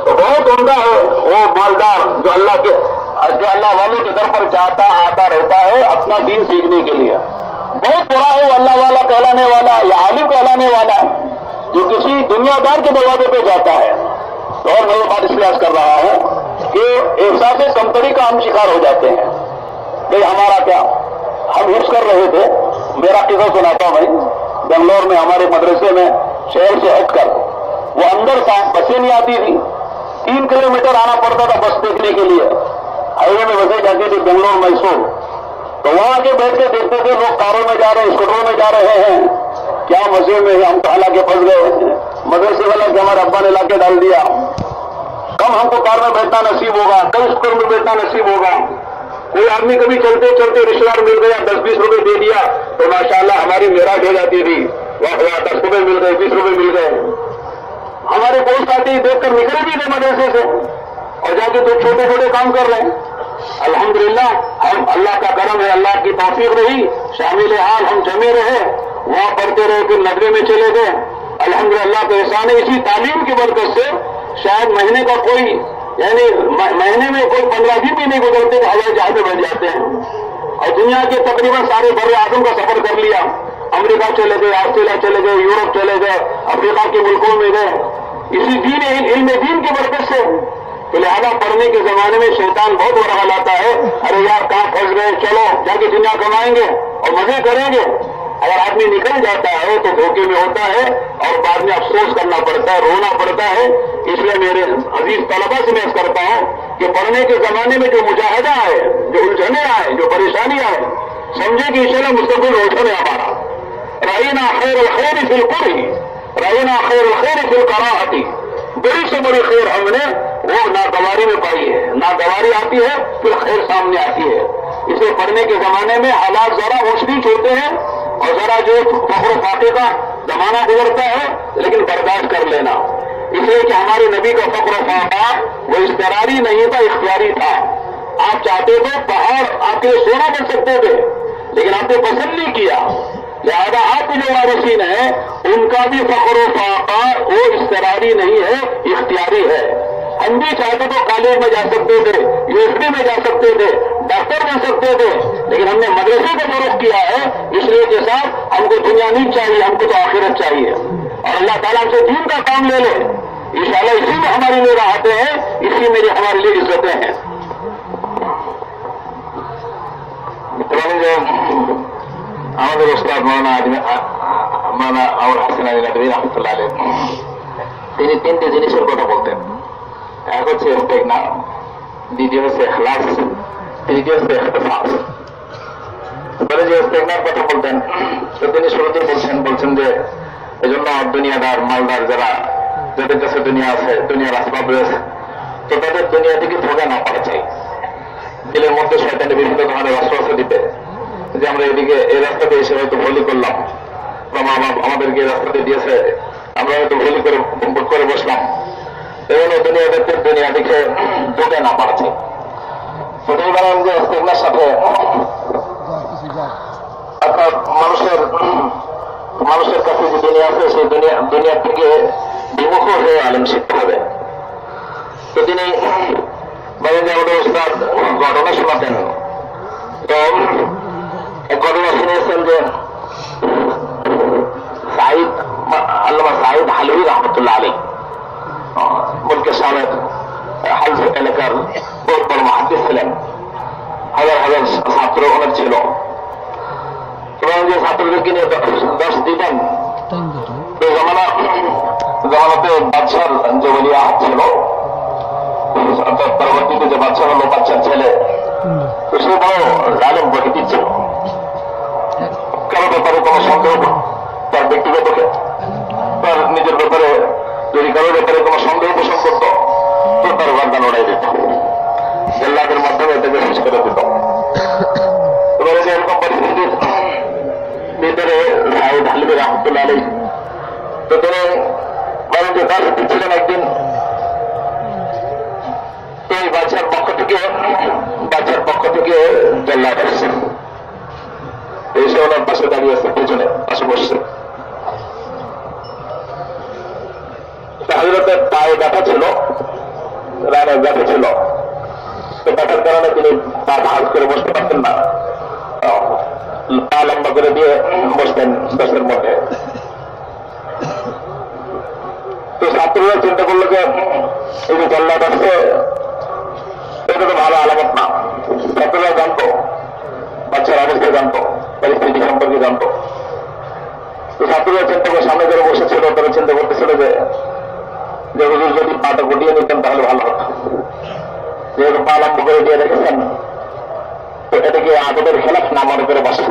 तो बहुत उम्दा है वो मालदार जो अल्लाह वालों के दर पर जाता आता रहता है अपना दीन सीखने के लिए। बहुत बुरा है वो अल्लाह वाला कहलाने वाला या आलिम कहलाने वाला जो किसी दुनियादार के दरवाजे पे जाता है। तो और मैं ये बात इसलिए कर रहा हूं कि एहसास कमतरी का हम शिकार हो जाते हैं। भाई हमारा क्या, हम हिफ्ज कर रहे थे, मेरा किस्सा सुनाता हूं। बेंगलोर में हमारे मदरसे में शहर से हटकर वो अंदर था, बसें नहीं आती थी, 3 किलोमीटर आना पड़ता था बस देखने के लिए। हाईवे में बसें जाती थी बेंगलोर मैसूर, तो वहां के बैठ के देखते थे लोग कारों में जा रहे हैं, स्कूटरों में जा रहे हैं, क्या मजे में हम तो हालांकि फंस गए। मदरसे वाला कि हमारे अब्बा ने लाके डाल दिया, कम हमको कार में बैठना नसीब होगा, कल स्कूटर में बैठना नसीब होगा। कोई आदमी कभी चलते चलते रिश्तेदार मिल गया, 10-20 रुपए दे दिया तो माशाल्लाह हमारी मेरा दे जाती थी, वाह 10 रुपए मिल गए, 20 रुपए मिल गए। हमारे दोस्त आते देखकर निकले भी थे मदरसे से और जाके तो छोटे छोटे काम कर रहे हैं। अल्हम्दुलिल्लाह हम अल्लाह का करम है, अल्लाह की तौफीक रही, शामिल हाल हम जमे रहे, वहां पढ़ते रहे, फिर नगरे में चले गए। अल्हम्दुलिल्लाह का एहसान है, इसी तालीम की बरकत से शायद महीने का कोई यानी महीने में कोई 15 दिन भी नहीं गुजरते तो हवाई जहाज में बन जाते हैं और दुनिया के तकरीबन सारे बड़े आजम का सफर कर लिया। अमेरिका चले गए, ऑस्ट्रेलिया चले गए, यूरोप चले गए, अफ्रीका के मुल्कों में गए, इसी इल्म दीन की बरकत से। तो लिहाजा पढ़ने के जमाने में शैतान बहुत बड़ा लाता है, अरे यार कहाँ फंस गए, चलो जाके दुनिया कमाएंगे और मजे करेंगे। अगर आदमी निकल जाता है तो धोखे में होता है और बाद में अफसोस करना पड़ता है, रोना पड़ता है। इसलिए मेरे अजीज तलबा से मैं करता हूं कि पढ़ने के जमाने में जो मुजाहिदा है, जो उलझने आए, जो परेशानियां आए, समझे कि इंशाअल्लाह मुस्तकबिल रोशन है हमारा। रायना खैर खैर फिल कुरही, रायना खैर खैर फिल कराहती, बड़ी से बड़ी खैर हमने वो नागवारी में पाई है। नागवारी आती है फिर खैर सामने आती है। इसे पढ़ने के जमाने में हालात जरा ऊंच नीच होते हैं और जरा जो फख्र फाके का जमाना गुजरता है, लेकिन बर्दाश्त कर लेना। इसलिए कि हमारे नबी का फख्र फाका वो इस्तरारी नहीं था, इख्तियारी था। आप चाहते थे पहाड़ आपके लिए सोना बन सकते थे, लेकिन आपने पसंद नहीं किया। लिहाजा आपके जो वारिसीन है उनका भी फख्र फाका वो इस्तरारी नहीं है, इख्तियारी है। हम भी चाहते तो कॉलेज में जा सकते थे, यूनिवर्सिटी में जा सकते थे, डॉक्टर बन सकते थे, लेकिन हमने मदरसे का रुख किया है। इसलिए के साथ हमको दुनिया नहीं चाहिए, हमको तो आखिरत चाहिए और अल्लाह ताला हमसे दीन का काम ले ले। इंशाअल्लाह इसी में हमारे लिए राहतें हैं, इसी में हमारे लिए इज्जतें हैं। আমাদের উস্তাদ মাওলানা আবুল হাসান আলী নদভী রাহমাতুল্লাহ আলাইহি তিনি 3টে জিনিসের কথা বলতেন। এক হচ্ছে ইস্তেগনা, দ্বিতীয় হচ্ছে ইখলাস, তৃতীয় হচ্ছে ইখতিসাস। বলে যে ইস্তেগনার কথা বলতেন তো তিনি শুরুতেই বলছেন যে এজন্য দুনিয়াদার মালদার যারা যাদের কাছে দুনিয়া আছে, দুনিয়ার আসবাব রয়েছে, তো তাদের দুনিয়া থেকে ধোকা না পাওয়া চাই। দিলের মধ্যে শয়তানের বিভিন্ন ধরনের অস্ত্র দিতে, যে আমরা এদিকে এই রাস্তাতে এসে হয়তো ভুলই করলাম, আমাদেরকে এই রাস্তাতে দিয়েছে, আমরা হয়তো ভুল করে বসলাম, এবং দুনিয়াদেরকে দুনিয়া দিকে ধোকা না পাওয়া চাই। প্রথমে বলেন যে ইস্তেগনার সাথে অর্থাৎ মানুষের কাছে যে দুনিয়া আছে, সেই দুনিয়া থেকে বিমুখ হয়ে আলেম শিখতে হবে। তো তিনি বলেন যে আমাদের উস্তাদ ঘটনা শোনাতেন, তো এক ঘটনা শুনিয়েছেন যে আল্লামা সাঈদ হালভী রহমতুল্লাহ আলী মুলকের সাবেক হালভ এলাকার বহুত বড় মুহাদ্দিস ছিলেন, হাজার হাজার ছাত্র ওনার ছিল, এবং যে ছাত্রদেরকে নিয়ে দর্শ দিতেন। তো জামানাতে বাদশার যে ওলিয়াত ছিল, অর্থাৎ পরবর্তীতে যে বাদশা হলো, বাচ্চার ছেলে, তো সে বড় জালেম প্রকৃতি ছিল। কারো ব্যাপারে কোনো সন্দেহ, তার ব্যক্তিগত তার নিজের ব্যাপারে যদি কারোর ব্যাপারে কোনো সন্দেহ পোষণ করত, তো তার গর্দান ওড়াই দিত, জেল্লাদের মাধ্যমে তাকে শেষ করে দিত। এবারে যে এরকম পরিস্থিতির ভিতরে সাঈদ হালভী রহমতুল্লাহ আলী, তো তিনি বলেন যে তার ছিলেন একদিন, তো এই বাচ্চার পক্ষ থেকে জেল্লাদ আসছে, এসে ওনার পাশে দাঁড়িয়ে আছে, পেছনে পাশে বসছে। হযরতের পায়ে ব্যথা ছিল, রানে ব্যথা ছিল, তো ব্যথার কারণে তিনি পা ভাঁজ করে বসতে পারতেন না, পা লম্বা করে দিয়ে বসতেন দশের মধ্যে। তো ছাত্ররা চিন্তা করলো যে এই যে জল্লাদ আসছে, এটা তো ভালো আলামত না। ছাত্ররা জানতো, বাচ্চার অবস্থা জানতো, পরিস্থিতি সম্পর্কে জানতো। তো ছাত্ররা চিন্তা করে, সামনে যারা বসেছিল তারা চিন্তা করতেছিল যে হুজুর যদি পাটা গুটিয়ে নিতেন তাহলে ভালো হতো, যেহেতু পা লম্ব করে দিয়ে রেখেছেন, তো এটাকে আদবের খেলাফ না মনে করে বসে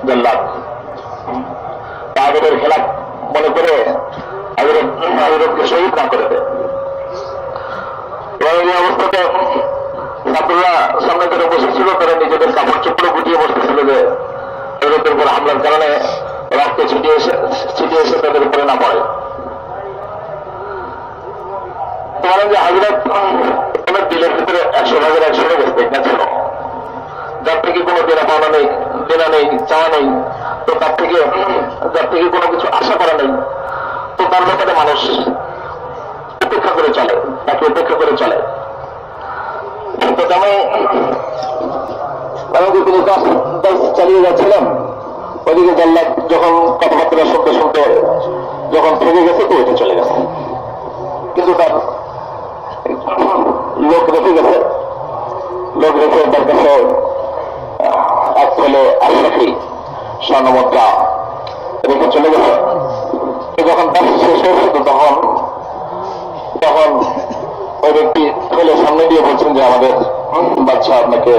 জল্লাদ, আদবের খেলাফ মনে করে আদবকে শহীদ না করে দেয়। এই অবস্থাতে ছাত্ররা সামনে যারা বসেছিল তারা নিজেদের কাপড় চোপড়ে গুটিয়ে বসতেছিল, যে হযরতের উপর হামলার কারণে রক্ত ছিটিয়ে এসে তাদের উপরে না পড়ে। বলেন যে হযরত ওনার দিলের ভিতরে 100 ভাগের 100 ভাগ ইস্তেগনা ছিল, যার থেকে কোনো দেনা নেই, চাওয়া নেই, তো যার থেকে কোনো কিছু আশা করা নেই, তো তার ব্যাপারে মানুষ উপেক্ষা করে চলে, তাকে উপেক্ষা করে চলে। তো তেমন তিনি চালিয়ে যাচ্ছিলেন, ওইদিকে জল্লাদ যখন কথাবার্তা শুনতে যখন থেকে গেছে, তো ওইটা চলে গেছে, কিন্তু তার লোক রেখে তার কাছে এক ছেলে আশরাফি স্বর্ণমুদ্রা রেখে চলে গেছে। যখন তার শেষ হয়েছে, তখন ওই ব্যক্তি ছেলে সামনে দিয়ে বলছেন যে আমাদের বাচ্চা আপনাকে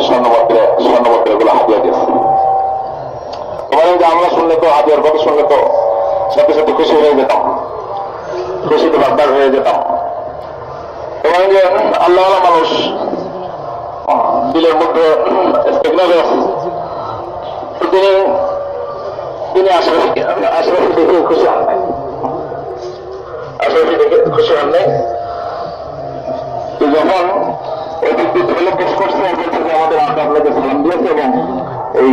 স্বর্ণমুদ্রা গুলো হাতিয়ে দিয়েছে। বলেন যে আমরা শুনলে তো, হাতিয়ার কথা শুনলে তো সাথে সাথে খুশি হয়ে যেতাম, খুশিতে বাগদার হয়ে যেতাম। এবং যে আল্লাহ মানুষ দিলের মধ্যে ইস্তেগনা রয়েছে, তিনি আশরাফি দেখে খুশি হন নাই, যখন ওই ব্যক্তি ছেলে পেশ করছে, বলছে যে আমাদের আপনাকে সালাম দিয়েছে এবং এই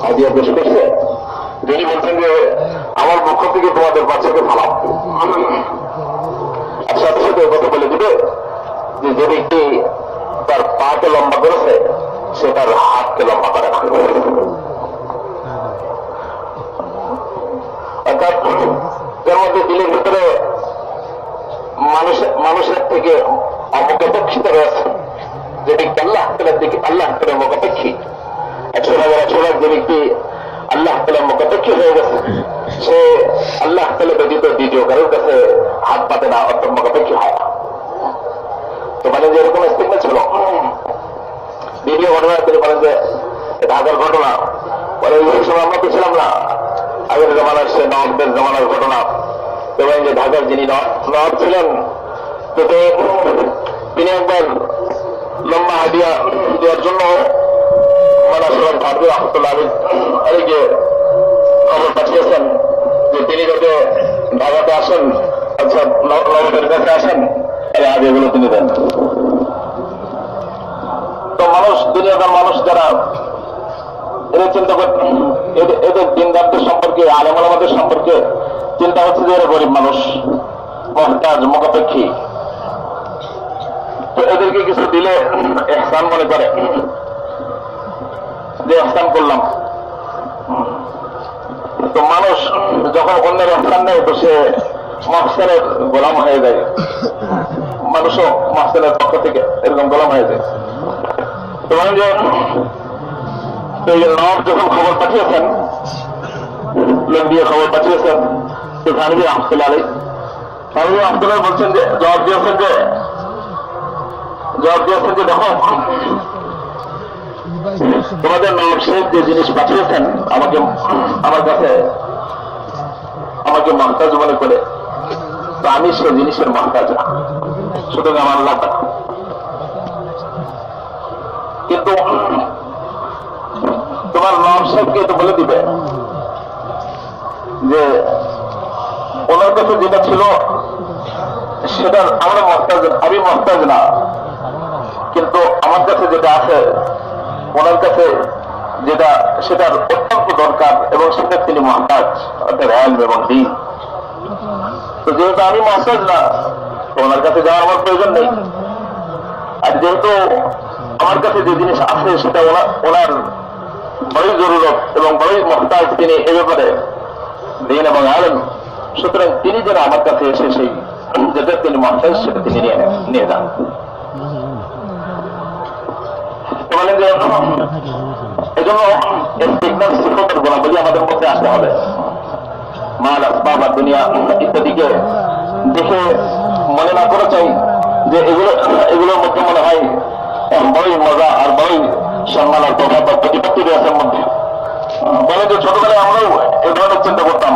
হাদিয়া পেশ করছে, যিনি বলছেন যে আমার পক্ষ থেকে তোমাদের বাচ্চাকে সালাম। আর সাথে সাথে কথা বলে দিবে যে যে ব্যক্তি তার পাকে লম্বা করেছে, সে তার হাতকে লম্বা করে না। অর্থাৎ যার মধ্যে দিলের ভিতরে মানুষের থেকে অমুখাপেক্ষিত রয়েছে, যে ব্যক্তি আল্লাহ তাআলার মুখাপেক্ষী, 100 ভাগের 100 ভাগ যে ব্যক্তি আল্লাহ তাআলার মুখাপেক্ষী হয়ে গেছে, সে আল্লাহ তাআলা ব্যতীত দ্বিতীয় কারোর কাছে হাত পাতে না, অর্থাৎ মুখাপেক্ষী হয় না। তো মানে যে এরকম ইস্তেগনা ছিল। দ্বিতীয় ঘটনা তিনি বলেন যে এটা আগের ঘটনা, বলে ওই সময় আমরা তো ছিলাম না, আগের জমানার সে নবাবদের জমানার ঘটনা। এবং যে ঢাকার যিনি নবাব ছিলেন তো তিনি একবার লম্বা হাদিয়া দেওয়ার জন্য মানাসুর থাকবে রহমতুল্লাহ আলীকে খবর পাঠিয়েছেন যে তিনি যাতে ঢাকাতে আসেন, আচ্ছা নবাবের কাছে আসেন, এই হাদিয়াগুলো তিনি দেন। তো মানুষ, দুনিয়াদার মানুষ যারা এদের চিন্তা করতে, এদের দিনদারদের সম্পর্কে, আলেম ওলামাদের সম্পর্কে চিন্তা হচ্ছে যে এরা গরিব মানুষ, মহতাজ, মুখাপেক্ষী, তো এদেরকে কিছু দিলে ইহসান মনে করে যে ইহসান করলাম। তো মানুষ যখন অন্যের ইহসান নেয় তো সে মহসেনের গোলাম হয়ে যায়, মানুষও মহসেনের পক্ষ থেকে এরকম গোলাম হয়ে যায়। তো মানে যে নবাব যখন খবর পাঠিয়েছেন, লোক দিয়ে খবর পাঠিয়েছেন, তো থানভী রহমতুল্লাহ আলী, থানভী রহমতুল্লাহ বলছেন যে জবাব দিয়েছেন যে দেখো তোমাদের নবাব সাহেব যে জিনিস পাঠিয়েছেন আমাকে মহতাজ মনে করে, তো আমি সে জিনিসের মহতাজ না, সুতরাং আমার আল্লাহ। কিন্তু তোমার নবাব সাহেবকে তো বলে দিবে যে ওনার কাছে যেটা ছিল সেটা আমরা মহতাজ, আমি মহতাজ না, কিন্তু আমার কাছে যেটা আছে ওনার কাছে যেটা সেটার অত্যন্ত দরকার এবং সেটা তিনি মহতাজ, অর্থাৎ ইলম এবং দ্বীন। তো যেহেতু আমি মহতাজ না, তো ওনার কাছে যাওয়ার আমার প্রয়োজন নেই। আর যেহেতু আমার কাছে যে জিনিস আছে সেটা ওনার বড়ই জরুরত এবং বড়ই মহতাজ তিনি এ ব্যাপারে, দ্বীন এবং ইলম, সুতরাং তিনি যেন আমার কাছে এসে সেই যেটা তিনি মহতাজ সেটা তিনি নিয়ে যান। বলেন যে এজন্য ইস্তিগনার সিফাতের গুণাবলী আমাদের মধ্যে আসতে হবে। মাল আসবাব আর দুনিয়া ইত্যাদিকে দেখে মনে না করে চাই যে এগুলোর মধ্যে মনে হয় বড়ই মজা আর বড়ই সম্মান আর প্রভাব বা প্রতিপত্তি রয়েছে মধ্যে। বলে যে ছোটবেলায় আমরাও এই ধরনের চিন্তা করতাম,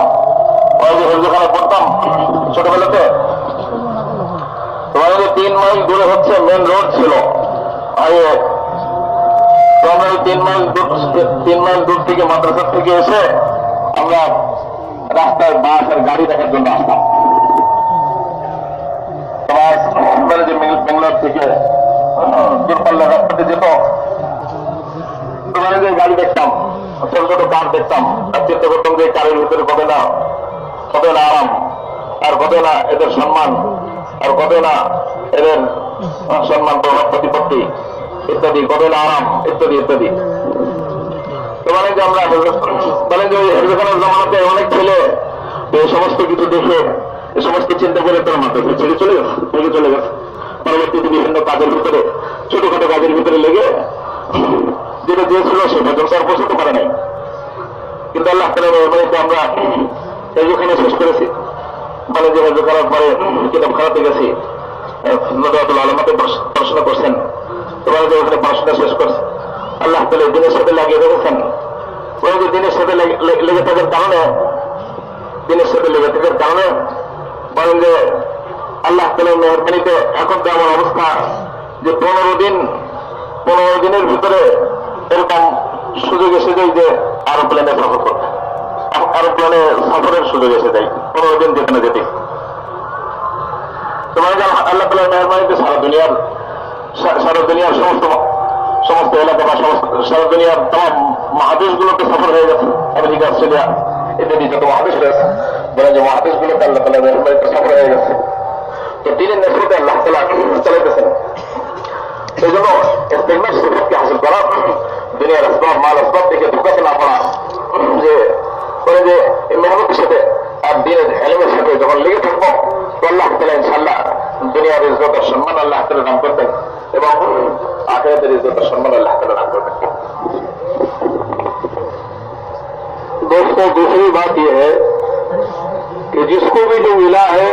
যেখানে পড়তাম ছোটবেলাতে, তোমার 3 মাইল দূরে হচ্ছে মেন রোড ছিল, তো আমরা 3 মাইল দূর থেকে মাদ্রাসা থেকে এসে আমরা রাস্তায় বাস আর গাড়ি দেখার জন্য আসতাম। তোমার যে বেঙ্গালোর থেকে দূরপাল্লার রাস্তাতে যেত, তোমার যে গাড়ি দেখতাম, ছোট ছোট কার দেখতাম, আর চিন্তা করতাম যে কারের ভিতরে কত না আরাম, আর কত না এদের সম্মান, আর কত না এদের সম্মান, প্রভাব, প্রতিপত্তি ইত্যাদি, কত না আরাম ইত্যাদি ইত্যাদি। তো মানে যে আমরা বলেন যে হেফজখানার জমানাতে অনেক ছেলে এই সমস্ত কিছু দেখে, এই সমস্ত চিন্তা করে তার মাথায় ছেড়ে চলে গেছে। পরবর্তীতে বিভিন্ন কাজের ভিতরে, ছোটখাটো কাজের ভিতরে লেগে যেটা দিয়েছিল সে পর্যন্ত আর পৌঁছতে পারে নাই। কিন্তু আল্লাহ তাআলার মেহরবানিতে আমরা হেফজখানা শেষ করেছি। মানে যে হেফজখানার পরে কিতাব খানাতে গেছি, নদওয়াতুল আলমাতে পড়াশোনা করছেন, তোমার যে ওখানে পড়াশোনা শেষ করছে, আল্লাহ তাআলা দিনের সাথে লাগিয়ে রেখেছেন। ওই যে দিনের সাথে লেগে থাকার কারণে বলেন যে আল্লাহ তাআলার মেহরবানিতে এখন তো এমন অবস্থা যে 15 দিনের ভিতরে এরকম সুযোগ এসে যায় যে এরোপ্লেনে সফর করতে, এরোপ্লেনে সফরের সুযোগ এসে যায় 15 দিন যেখানে যেতে। তোমার আল্লাহ তাআলার মেহরবানিতে সারা দুনিয়ার সমস্ত এলাকা বা সারা দুনিয়ার তাম মহাদেশগুলোতে সফর হয়ে গেছে। আমেরিকা, অস্ট্রেলিয়া ইত্যাদি যত মহাদেশ রয়েছে, বলে যে মহাদেশগুলোতে আল্লাহ তাআলার মেহরবানিতে সফর হয়ে গেছে। তো দিনের নেতৃত্বে আল্লাহ তাআলা চালাইতেছেন। সেই জন্য ইস্তিগনার সিফাতকে হাসিল করা, দুনিয়ার আসবাব, মাল আসবাব দেখে ধোঁকাতে না পড়া, যে বলে যে মেহনতের সাথে আর দিনের ইলমের সাথে যখন লেগে থাকবো, তো আল্লাহ তাআলা ইনশাআল্লাহ দুনিয়ার ইজ্জত আর সম্মান আল্লাহ তাআলা দান করবেন এবং आखिरत इज्जत और सम्मान अल्लाह ताला दान करते हैं। दोस्तों, दूसरी बात यह है कि जिसको भी जो मिला है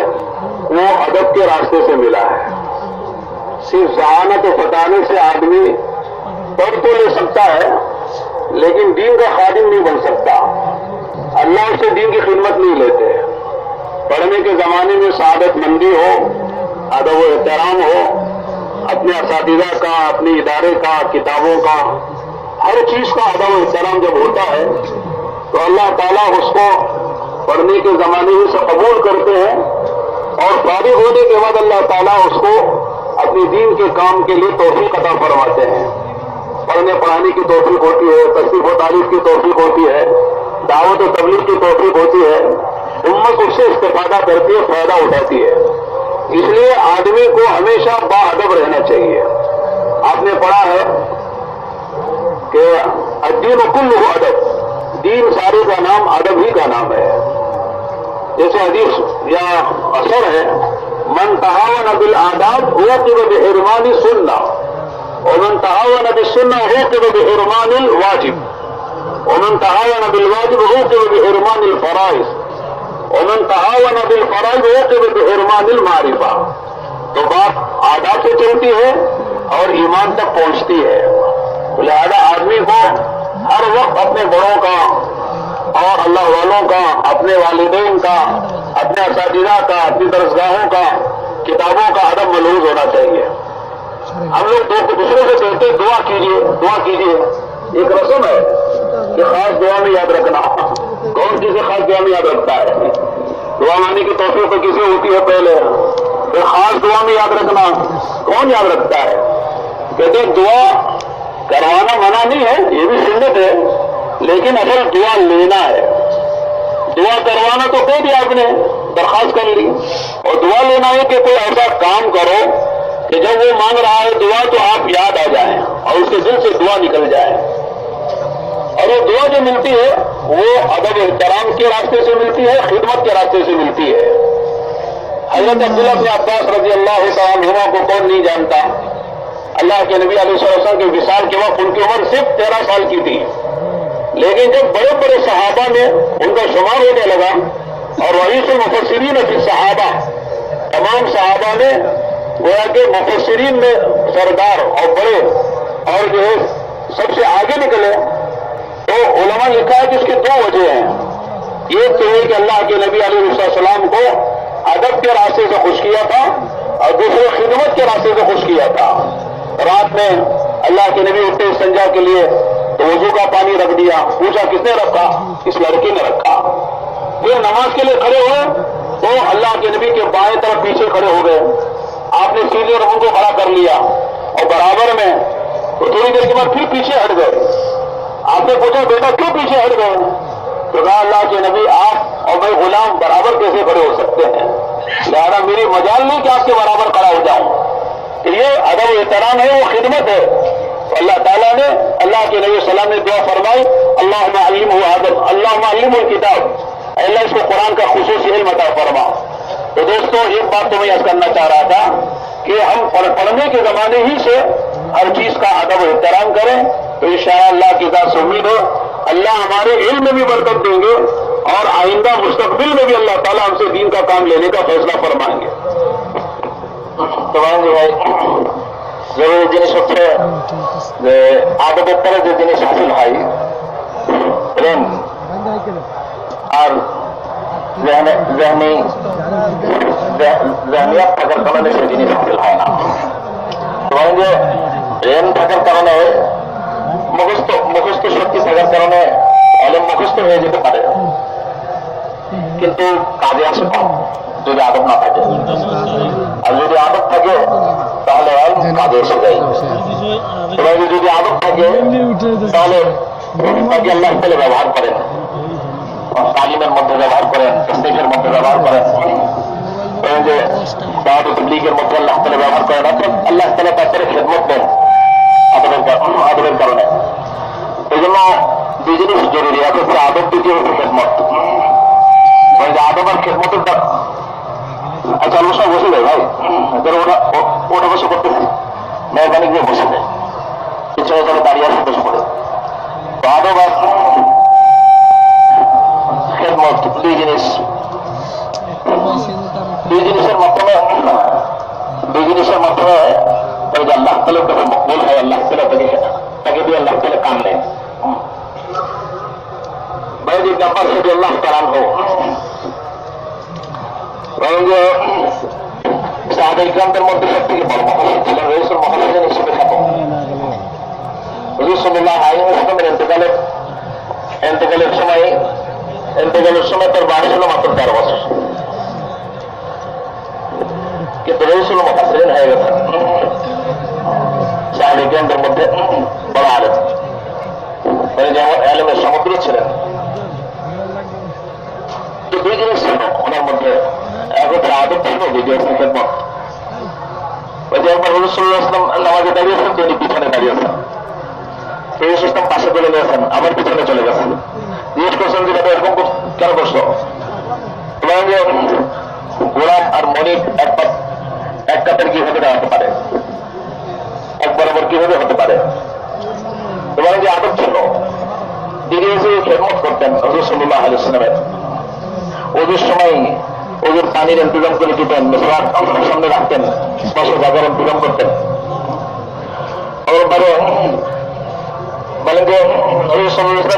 वो अदब के रास्ते से मिला है। सिर्फ जहानत और फताने से आदमी पद तो ले सकता है, लेकिन दीन का खादिम नहीं बन सकता। अल्लाह से दीन की खिदमत नहीं लेते। पढ़ने के जमाने में सआदतमंदी हो, अदब व एहतराम हो, अपने असातिज़ा का, अपने इदारे का, किताबों का, हर चीज का अदब व एहतराम जब होता है तो अल्लाह ताला उसको पढ़ने के जमाने में से कबूल करते हैं और फारिग होने के बाद अल्लाह ताला उसको अपने दीन के काम के लिए तौफीक अता फरमाते हैं। पढ़ने पढ़ाने की तौफीक होती है, तस्नीफ व तारीफ की तौफीक होती है, दावत व तबलीग की तौफीक होती है, उम्मत उससे इस्तेफादा करती है, फायदा उठाती है। इसलिए आदमी को हमेशा बाअदब रहना चाहिए। आपने पढ़ा है कि अद्दीन कुल्लुहु अदब, दीन सारे का नाम अदब ही का नाम है। जैसे हदीस या असर है, मन तहावन बिल आदाब उक़िब बिहिरमानि सुन्ना और मन तहावन बिस्सुन्ना उक़िब बिहिरमानिल वाजिब और मन तहावन बिल वाजिब उक़िब बिहिरमानिल फराइज़ और मन तहावन बिल फराइज़ उक़िब बिहिरमानिल मारिफा। तो बात आदाब से चलती है और ईमान तक पहुंचती है। लिहाजा आदमी को हर वक्त अपने बड़ों का और अल्लाह वालों का, अपने वालिदैन का, अपने असातिज़ा का, अपनी दरसगाहों का, किताबों का अदब मलूज़ होना चाहिए। हम लोग दूसरों से कहते दुआ कीजिए, दुआ कीजिए, एक रस्म है कि खास दुआ में याद रखना। कौन किसे खास दुआ में याद रखता है? दुआ मांगने की तौफीक तो किसे होती है पहले, फिर खास दुआ में याद रखना कौन याद रखता है? कहते दुआ करवाना मना नहीं है, ये भी सुन्नत है, लेकिन असल दुआ लेना है। दुआ करवाना तो कह दिया आपने, दरखास्त कर ली, और दुआ लेना है कि कोई ऐसा काम करो कि जब वो मांग रहा है दुआ तो आप याद आ जाएं और उसके दिल से दुआ निकल जाए। और वो दुआ जो मिलती है वो अदब एहतराम के रास्ते से मिलती है, खिदमत के रास्ते से मिलती है। हजरत अब्दुल्लाह बिन अब्बास रज़ी अल्लाह तआला अन्हुमा को कौन नहीं जानता। अल्लाह के नबी अलैहिस्सलाम के विसाल के वक्त उनकी उम्र सिर्फ 13 साल की थी, लेकिन जब बड़े बड़े सहाबा में उनका शुमार होने लगा और रईसुल मुफस्सिरीन फी सहाबा, तमाम सहाबा में गोया के मुफस्सिरीन में सरदार और बड़े और जो है सबसे आगे निकले, तो उलमा लिखा है कि इसकी दो वजह हैं। एक तो है कि अल्लाह के नबी अलैहिस्सलाम को अदब के रास्ते से खुश किया था और दूसरे खिदमत के रास्ते से खुश किया था। रात में अल्लाह के नबी उठे संजा के लिए तो वजू का पानी रख दिया, पूछा किसने रखा? इस लड़की ने रखा। फिर नमाज के लिए खड़े हुए तो अल्लाह के नबी के बाएं तरफ पीछे खड़े हो गए, आपने सीधे रंग को खड़ा कर लिया और बराबर में, तो थोड़ी देर के बाद फिर पीछे हट गए। आपने पूछा बेटा क्यों पीछे हट गए? तो कहा अल्लाह के नबी आप और मैं गुलाम बराबर कैसे खड़े हो सकते हैं, लिहाजा मेरी मजाल नहीं कि आपके बराबर खड़ा हो जाऊं। तो ये अदब एहतराम है, वो खिदमत है। तो अल्लाह ताला ने, अल्लाह के नबी सल्लल्लाहु अलैहि वसल्लम ने दुआ फरमाई, अल्लाहुम्मा अल्लिमहु आदब, अल्लाहुम्मा अल्लिमहुल किताब, अल्लाह इसको कुरान का खुसूसी इल्म अता फरमा। तो दोस्तों एक बात तो मैं यह करना चाह रहा था कि हम पढ़ने के जमाने ही से हर चीज का अदब एहतराम करें, तो इंशाअल्लाह की जात से उम्मीद है अल्लाह हमारे इल्म में भी बरकत देंगे और आइंदा मुस्तकबिल में भी अल्लाह ताला हमसे दीन का काम लेने का फैसला फरमाएंगे। तो भाई जरूरी जिनिस হচ্ছে যে আদবের পরে যে জিনিস হাসিল হয় প্রেম আর জহনিয়াত থাকার কারণে সেই জিনিস হাসিল হয় না। ধরেন যে প্রেম থাকার কারণে মুখস্থ শক্তি থাকার কারণে অনেক মুখস্থ হয়ে যেতে পারে, কিন্তু কাজে আসে কম যদি আদব না থাকে। আর যদি আদব থাকে তাহলে কাজে এসে যায়। এবার যদি আদব থাকে তাহলে তাকে আল্লাহ তাআলা ব্যবহার করেন, তালিমের মধ্যে ব্যবহার করেন, তাসদীকের মধ্যে ব্যবহার করেন, যে দাওয়াত ও তাবলীগের মধ্যে আল্লাহ তাআলা ব্যবহার করেন। অর্থাৎ আল্লাহ তাআলা তাদের খেদমত দেন আদবের কারণে। এই জন্য দুই জিনিস জরুরি, এক হচ্ছে আদব, দ্বিতীয় হচ্ছে খেদমত। আদব আর খেদমতের দাম। আচ্ছা আমরা সব বসে যাই ভাই, ওটা বসে করতেছি, মেহরবানি গিয়ে বসে যায়, পিছনে তারা দাঁড়িয়ে আসে বসে পড়ে। তো আদব আর খেদমত দুই জিনিসের মাধ্যমে ওই যে আল্লাহ তাআলার কাছে মকবুল হয়, আল্লাহ তাআলা তাকে দিয়ে আল্লাহ তাআলা কাম নেন। ভাই যে ব্যাপার সেটি আল্লাহ তাআলা হোক বরং সাহাবা ইকরামদের মধ্যে সব থেকে বড় মহাসিদ ছিলেন রইসুল মুহাম্মদিন হিসেবে খ্যাত হুজুর সাল্লাল্লাহু আলাইহি ওয়াসাল্লামের ইন্তেকালের সময় তার বয়স ছিল মাত্র 13 বছর, কিন্তু রইসুল মুহাম্মদিন হয়ে গেছেন সাহাবা ইকরামদের মধ্যে বড় আলেম, যেমন আলেমের সমুদ্র ছিলেন। তো দুই জিনিস ছিল ওনার মধ্যে, এক হচ্ছে আদব ছিল, দ্বিতীয় হচ্ছে খেদমত। ওই যে একবার হুজুর সাল্লাল্লাহু আলাইহি ওয়াসাল্লাম নামাজে দাঁড়িয়েছেন, তিনি পিছনে দাঁড়িয়েছেন, হুজুর ইসলাম পাশে তুলে নিয়েছেন, আবার পিছনে চলে গেছেন। জিজ্ঞেস করছেন যে এরকম কেন করছো? বলেন যে গোলাম আর মনিব এক কাপের কিভাবে দাঁড়াতে পারে, এক বরাবর কিভাবে হতে পারে? বলেন যে আদব ছিল। দ্বিতীয় হচ্ছে খেদমত করতেন হুজুর সাল্লাল্লাহু আলাইহি ওয়াসাল্লামের। ওদের সময় ওদের পানির ইন্তজাম করে দিতেন, মেসওয়াক সামনে রাখতেন, স্পর্শ জায়গার ইন্তজাম করতেন। বলেন যে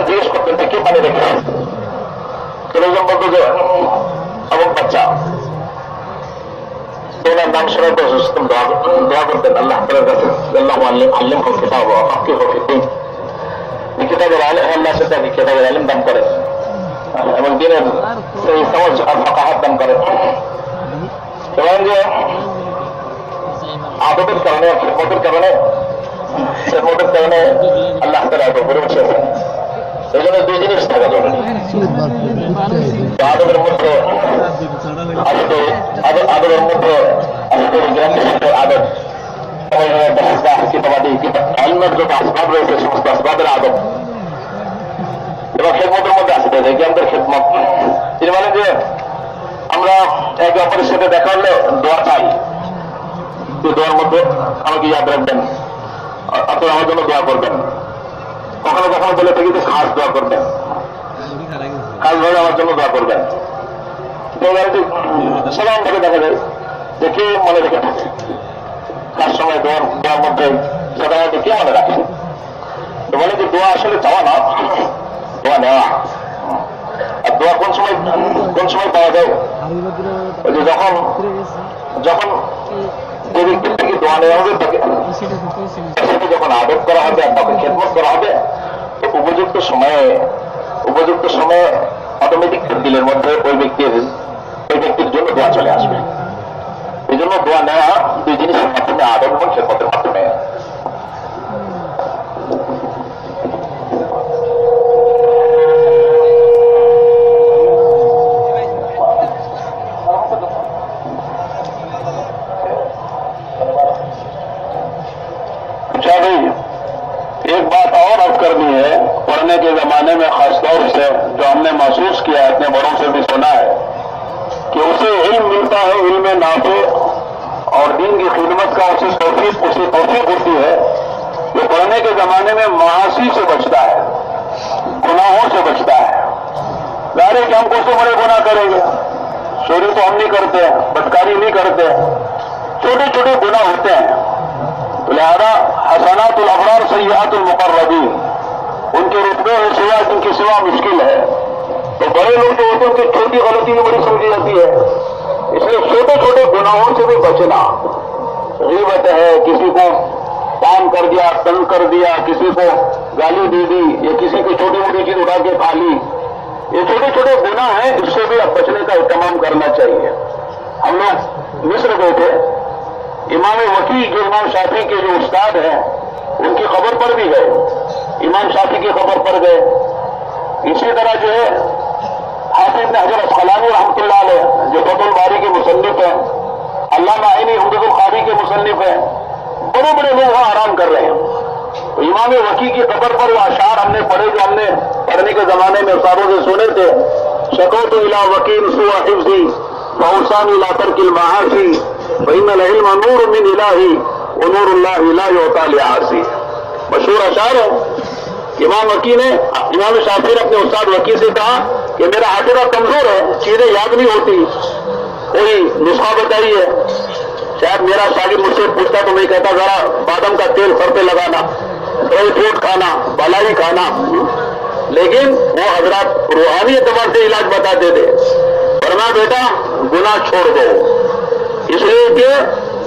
জিজ্ঞেস করতেন যে কে পানি রেখে, লোকজন বলতো যে অমুক বাচ্চা, ওনার নাম শোনার পর দোয়া করতেন আল্লাহ তাআলার কাছে, আল্লাহ আল্লিম হোক কিতাব হকি হোক কিতাবের আল্লাহ সে তাকে কিতাবের আলিম দান করেন এবং দিনের সেই সমাজ আর ফাকাহাত দান করেন। এবং যে আদবের কারণে, খেদমতের কারণে আল্লাহ তাআলা উপরে বসেছেন। এই জন্য দুই জিনিস থাকা জরুরি। আদবের মধ্যে আদবের মধ্যে আদব, কিতাবাদি আলমের যত আসবাব রয়েছে সমস্ত আসবাবের আদব, এবং খেদমতের মধ্যে আসতে হবে জ্ঞানদের খেদমত। তিনি বলেন যে আমরা একে অপরের সাথে দেখা হলে দোয়া চাই, দোয়ার মধ্যে আমাকে ইয়াদ রাখবেন, আপনারা আমার জন্য দোয়া করবেন। কখনো কখনো বলে থাকি যে খাস দোয়া করবেন, খাস ভাবে আমার জন্য দোয়া করবেন। সেখান থেকে দেখা যায় যে কে মনে রেখে থাকে, তার সময় দোয়ার মধ্যে সাধারণত কে মনে রাখে। তো বলে যে দোয়া আসলে চাওয়া না, দোয়া নেওয়া। আর দোয়া কোন সময় পাওয়া যায়? ওই যে যখন যে ব্যক্তির থেকে দোয়া নেওয়া হবে তাকে যখন আদব করা হবে আর তাকে খেদমত করা হবে, তো উপযুক্ত সময়ে অটোমেটিক দিলের মধ্যে ওই ব্যক্তির জন্য দোয়া চলে আসবে। এই জন্য দোয়া নেওয়া দুই জিনিসের মাধ্যমে, আদব এবং খেদমতের মাধ্যমে। एक बात और अर्ज करनी है, पढ़ने के जमाने में खासतौर से जो हमने महसूस किया है, अपने बड़ों से भी सुना है कि उसे इल्म मिलता है, इल्म नाफे और दीन की खिदमत का उसे तौफीक होती है, जो पढ़ने के जमाने में मासी से बचता है, गुनाहों से बचता है। जाहिर है कि हम कौन से बड़े गुनाह करेंगे, चोरी तो हम नहीं करते, बदकारी नहीं करते, छोटे छोटे गुनाह होते हैं। लिहाजा हसनातुल अबरार सय्यातुल मुकर्रबीन, उनके रुतबे में सिवा जिनकी सिवा मुश्किल है। तो बड़े लोग जो होते हैं उनकी छोटी गलती भी बड़ी समझी जाती है, इसलिए छोटे छोटे गुनाहों से भी बचना। गीबत है, किसी को काम कर दिया, तंग कर दिया, किसी को गाली दे दी, या किसी को छोटी मोटी चीज उठा के खा ली, ये छोटे छोटे गुनाह हैं, इससे भी अब बचने का इत्तेमाम करना चाहिए। हम लोग मिस्र गए थे, इमाम वकी जो इमाम शाफी के जो उस्ताद हैं उनकी खबर पर भी गए, इमाम शाफी की खबर पर गए। इसी तरह जो है हाफिज इब्न हजर अस्कलानी रहमतुल्लाह अलैह जो फतहुल बारी के मुसन्निफ हैं, अल्लामा आइनी उम्दतुल कारी के मुसन्निफ हैं, बड़े बड़े लोग वहां आराम कर रहे हैं। तो इमाम वकी की खबर पर वो अशार हमने पढ़े, जो हमने पढ़ने के जमाने में उस्तादों से सुने थे। शकौतु इला वकील सुआ हिफ्ज़ी फौसानी ला तरकिल महासी वइन्नल इल्म नूर मिन इलाही व नूरुल्लाहि ला युता लिआसी। मशहूर अशार है। इमाम वकी ने, इमाम शाफी ने अपने उस्ताद वकी से कहा कि मेरा हाफिज़ा कमजोर है, चीजें याद नहीं होती, कोई नुस्खा बताइए। शायद मेरा शागिर्द मुझसे पूछता तो मैं कहता जरा बादाम का तेल सर पे लगाना, ड्राई फ्रूट खाना, बलाई खाना, लेकिन वो हजरात रूहानी एतबार से इलाज बताते थे। और गुनाह बेटा गुनाह छोड़ दो, इसलिए कि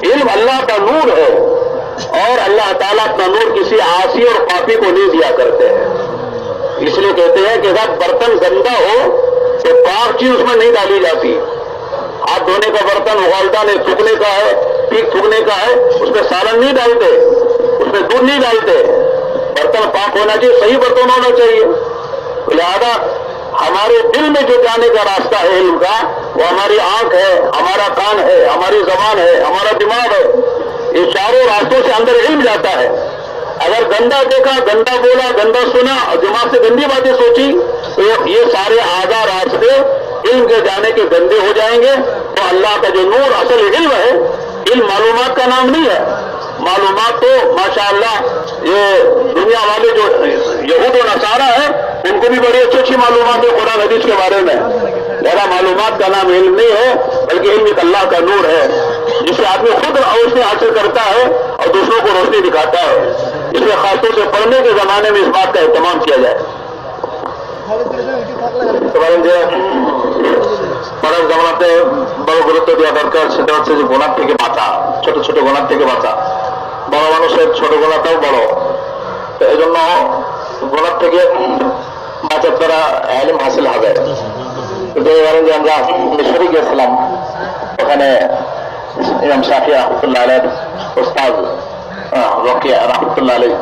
इल्म अल्लाह का नूर है और अल्लाह ताला अपना नूर किसी आसी और पापी को नहीं दिया करते हैं। इसलिए कहते हैं कि जब बर्तन गंदा हो तो पाक चीज उसमें नहीं डाली जाती। हाथ धोने का बर्तन उगालता नहीं, थूकने का है, पीक थूकने का है, उसमें सालन नहीं डालते, उसमें दूध नहीं डालते। बर्तन पाक होना चाहिए, सही बर्तन होना चाहिए। लिहाजा हमारे दिल में जो जाने का रास्ता है इल्म का, वो हमारी आंख है, हमारा कान है, हमारी जबान है, हमारा दिमाग है, ये चारों रास्तों से अंदर इल्म जाता है। अगर गंदा देखा, गंदा बोला, गंदा सुना और दिमाग से गंदी बातें सोची तो ये सारे आधा रास्ते इल्म के जाने के गंदे हो जाएंगे। तो अल्लाह का जो नूर असल इल्म है, इल्म मालूमात का नाम नहीं है। मालूमात तो माशाअल्लाह ये दुनिया वाले जो यहूद और नसारा है उनको भी बड़ी अच्छी अच्छी मालूमात है कुरान हदीस के बारे में। मेरा मालूमात का नाम इल्म नहीं है, बल्कि इल्म एक अल्लाह का नूर है जिसे आदमी खुद रोशनी हासिल करता है और दूसरों को रोशनी दिखाता है। इसलिए खासतौर से पढ़ने के जमाने में इस बात का एहतमाम किया जाए। পরের জামানাতে বড় গুরুত্ব দেওয়া দরকার, সেটা হচ্ছে যে গোনার থেকে বাঁচা, ছোট ছোট গোনার থেকে বাঁচা। বড় মানুষের ছোট গোনাটাও বড়, তো এই জন্য গোনার থেকে বাঁচার দ্বারা ইলম হাসিল হবে। ধরেন যে আমরা মিশরে গিয়েছিলাম, ওখানে ইমাম শাফি রহমতুল্লাহ আলাইহির উস্তাদ রকিয়া রহমতুল্লাহ আলাইহি,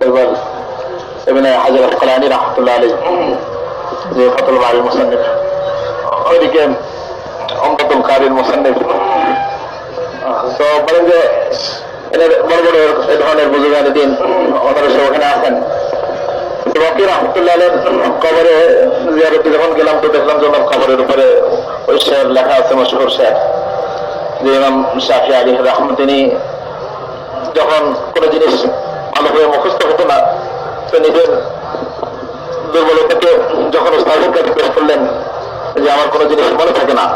এবার ইবনে হাজার আসকালানী রহমতুল্লাহ আলাইহি যে ফাতুল বারীর মুসান্নিফ, ওইদিকে উমদাতুল কারীর মুসান্নিফ, তো বলেন যে এদের বড় বড় এই ধরনের বুজুর্গানে দিন ওনারা সব ওখানে আসেন। রকি রহমতুল্লাহ আলাইহির কবরে জিয়ারতে যখন গেলাম তো দেখলাম যে ওনার কবরের উপরে ওই শের লেখা আছে, মশহুর শের, যে ইমাম শাফি আলাইহির রহমত তিনি যখন কোনো জিনিস ভালোভাবে মুখস্থ হতো না তো নিজের দুর্বলতাকে যখন উস্তাদের কাছে পেশ করলেন যে আমার কোনো জিনিস মনে থাকে না,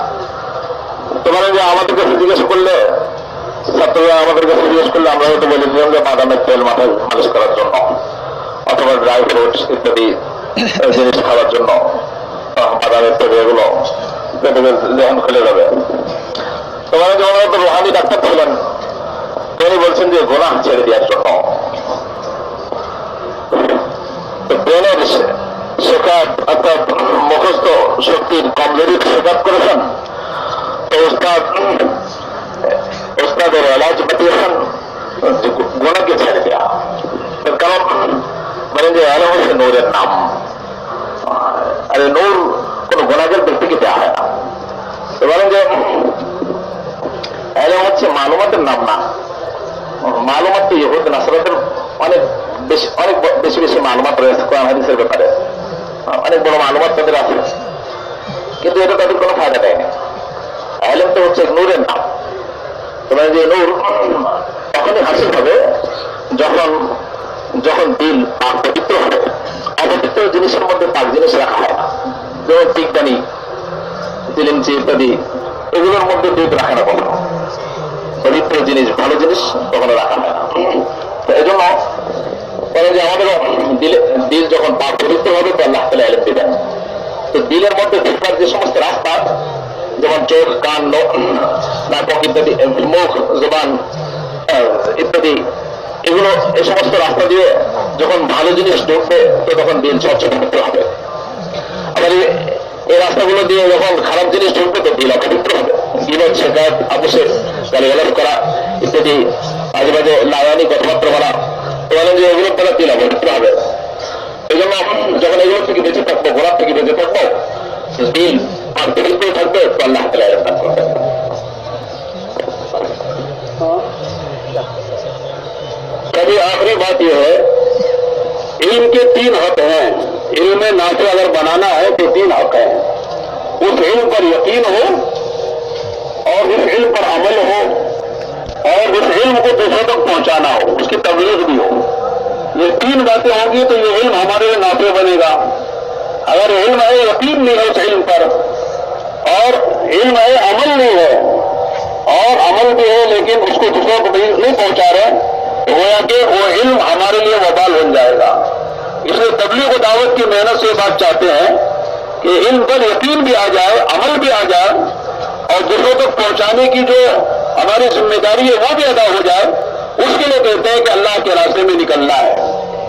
তো মানে যে আমাদের কাছে জিজ্ঞেস করলে, ছাত্ররা আমাদের কাছে জিজ্ঞেস করলে আমরা হয়তো বলে দিলাম যে বাদামের তেল মাথায় মালিশ করার জন্য অথবা ড্রাই ফ্রুটস ইত্যাদি জিনিস খাওয়ার জন্য, বাদামের তেল এগুলো যখন খুলে যাবে। তো মানে যে ওনারা তো রুহানি ডাক্তার ছিলেন, তিনি বলছেন যে গোনাহ ছেড়ে দেওয়ার জন্য। ব্রেনের শেখাত অর্থাৎ মুখস্থ শক্তির কমজোরি শেখাত করেছেন, তো ওস্তাদের এলাজ বাতিয়েছেন গোনাকে ছেড়ে দেওয়া। কারণ মানে যে এলম হচ্ছে নূরের নাম, আর নূর কোন গোনাগের ব্যক্তিকে দেওয়া হয় না। তো বলেন যে এলম হচ্ছে মালুমাতের নাম না। মালুমাত তো ইহুদ নাসরাতের অনেক বেশি বেশি মালুমাত রয়েছে কোরআন হাদিসের ব্যাপারে, অনেক বড় মালুমাত তাদের আছে, কিন্তু এটা তাদের কোনো ফায়দা দেয়নি। ইলম তো হচ্ছে নূরের নাম। তোমার যে নূর তখনই হাসিল হবে যখন যখন দিল পাক পবিত্র হবে। অপবিত্র জিনিসের মধ্যে পাক জিনিস রাখা হয় না, যেমন বিজ্ঞানী চিলিমচি ইত্যাদি, এগুলোর মধ্যে দুধ রাখে না কখনো। পবিত্র জিনিস ভালো জিনিস কখনো রাখা হয় না। এই জন্য যে আমাদের দিল যখন পাক পবিত্র হবে তো আল্লাহ তাআলা ইলম দিবেন। তো দিলের মধ্যে ঢোকার যে সমস্ত রাস্তা, যেমন চোখ, কান, নাক ইত্যাদি, মুখ, জবান ইত্যাদি, এগুলো এই সমস্ত রাস্তা দিয়ে যখন ভালো জিনিস ঢুকবে তো তখন দিল স্বচ্ছ পবিত্র হবে। আবার এই রাস্তাগুলো দিয়ে যখন খারাপ জিনিস ঢুকবে তো দিল অপবিত্র হবে। বিনোদ, শেখাত, আবশ্যক, গালিগালাজ করা ইত্যাদি, মাঝে মাঝে লাগানি কথাবার্তা বলা, বলেন যে এগুলোর দ্বারা দিল অপবিত্র হবে। এই জন্য যখন এগুলো থেকে বেঁচে থাকবো, গোলাপ থেকে বেঁচে থাকবো, দিল আর পবিত্র থাকবে তো আল্লাহ তাআলা ইলম দান করবেন। अभी आखिरी बात यह है, इल्म के 3 हक हैं। इल्म में नाफे अगर बनाना है तो 3 हक हैं। उस इल्म पर यकीन हो और उस इल्म पर अमल हो और उस इल्म को दूसरों तक पहुंचाना हो, उसकी तबलीग भी हो। ये 3 बातें होंगी तो ये इल्म हमारे लिए नाफे बनेगा। अगर इल्म है, यकीन नहीं है उस इल्म पर, और इल्म है, अमल नहीं है, और अमल भी है लेकिन उसको दूसरों को नहीं पहुंचा रहे, गोया कि वो इल्म हमारे लिए वबाल बन जाएगा। इसलिए तबलीग व दावत की मेहनत से बात चाहते हैं कि इल्म पर यकीन भी आ जाए, अमल भी आ जाए और दूसरों तक पहुंचाने की जो हमारी जिम्मेदारी है वो भी अदा हो जाए, उसके लिए कहते हैं कि अल्लाह के रास्ते में निकलना है।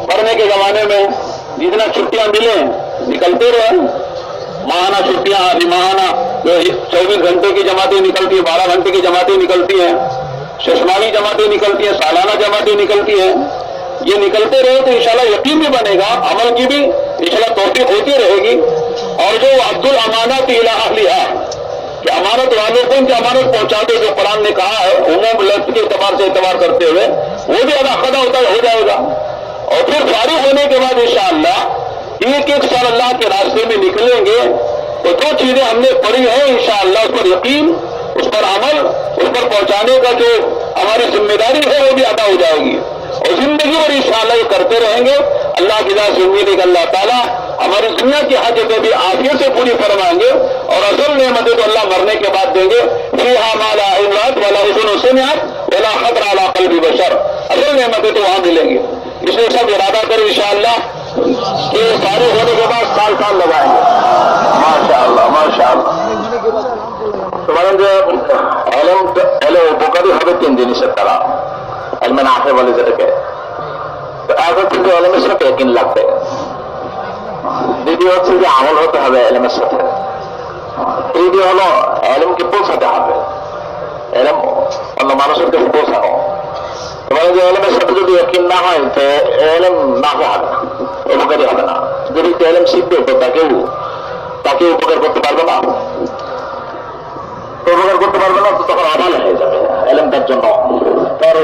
पढ़ने के जमाने में जितना छुट्टियां मिले निकलते रहे, माहाना छुट्टियां, आधी माहाना, 24 घंटे की जमातें निकलती है, 12 घंटे की जमातें निकलती हैं, शशमाही जमातें निकलती हैं, सालाना जमातें निकलती हैं। ये निकलते रहे तो इंशाल्लाह यकीन भी बनेगा, अमल की भी इंशाल्लाह तौफीक होती रहेगी। और जो अब्दुल अमानत इला अहलिहा, कि अमानत वालों को उनकी अमानत पहुंचा दे, जो कुरान ने कहा है उमूम लफ्ज के एतबार से एतबार करते हुए, वो भी अदा हो जाएगा। और फिर फारिग होने के बाद इंशाअल्लाह एक साल अल्लाह के रास्ते में निकलेंगे तो जो चीजें हमने पढ़ी हैं इंशाअल्लाह उस पर यकीन, उस पर अमल, उस पर पहुंचाने का जो हमारी जिम्मेदारी है वो भी अदा हो जाएगी और जिंदगी भर इंशाअल्लाह ये करते रहेंगे। अल्लाह की जात से उम्मीद है कि अल्लाह ताला हमारी दुनिया की हाजतें भी आफियत से पूरी फरमाएंगे और असल नेमतें तो अल्लाह मरने के बाद देंगे। फीहा मा ला ऐन रअत वला उज़ुन समिअत वला खतर अला क़ल्बि बशर, असल नेमतें तो वहां मिलेंगी। इसलिए सब इरादा करें इंशाअल्लाह कि सारे होने के बाद साल साल लगाएंगे। माशाअल्लाह माशाअल्लाह। তোমাদের যে এলএম এলে উপকারী হবে তিন জিনিসের দ্বারা, এলমে নাফে বলে যেটাকে। তো এক হচ্ছে যে এলএমের সাথে ইয়াকিন লাগবে, দ্বিতীয় হচ্ছে যে আমল হতে হবে এলএমের সাথে, তৃতীয় হলো এলএমকে পৌঁছাতে হবে, এলএম অন্য মানুষের কাছে পৌঁছানো। তোমার যে এলএমের সাথে যদি ইয়াকিন না হয় তো এলএম নাফে হবে না, উপকারী হবে না। যদি এলএম শিখবে তো তাকে উপকার করতে পারবে না, উপকার করতে পারবে না তো তখন আবাল হয়ে যাবে, এলএম তার জন্য তার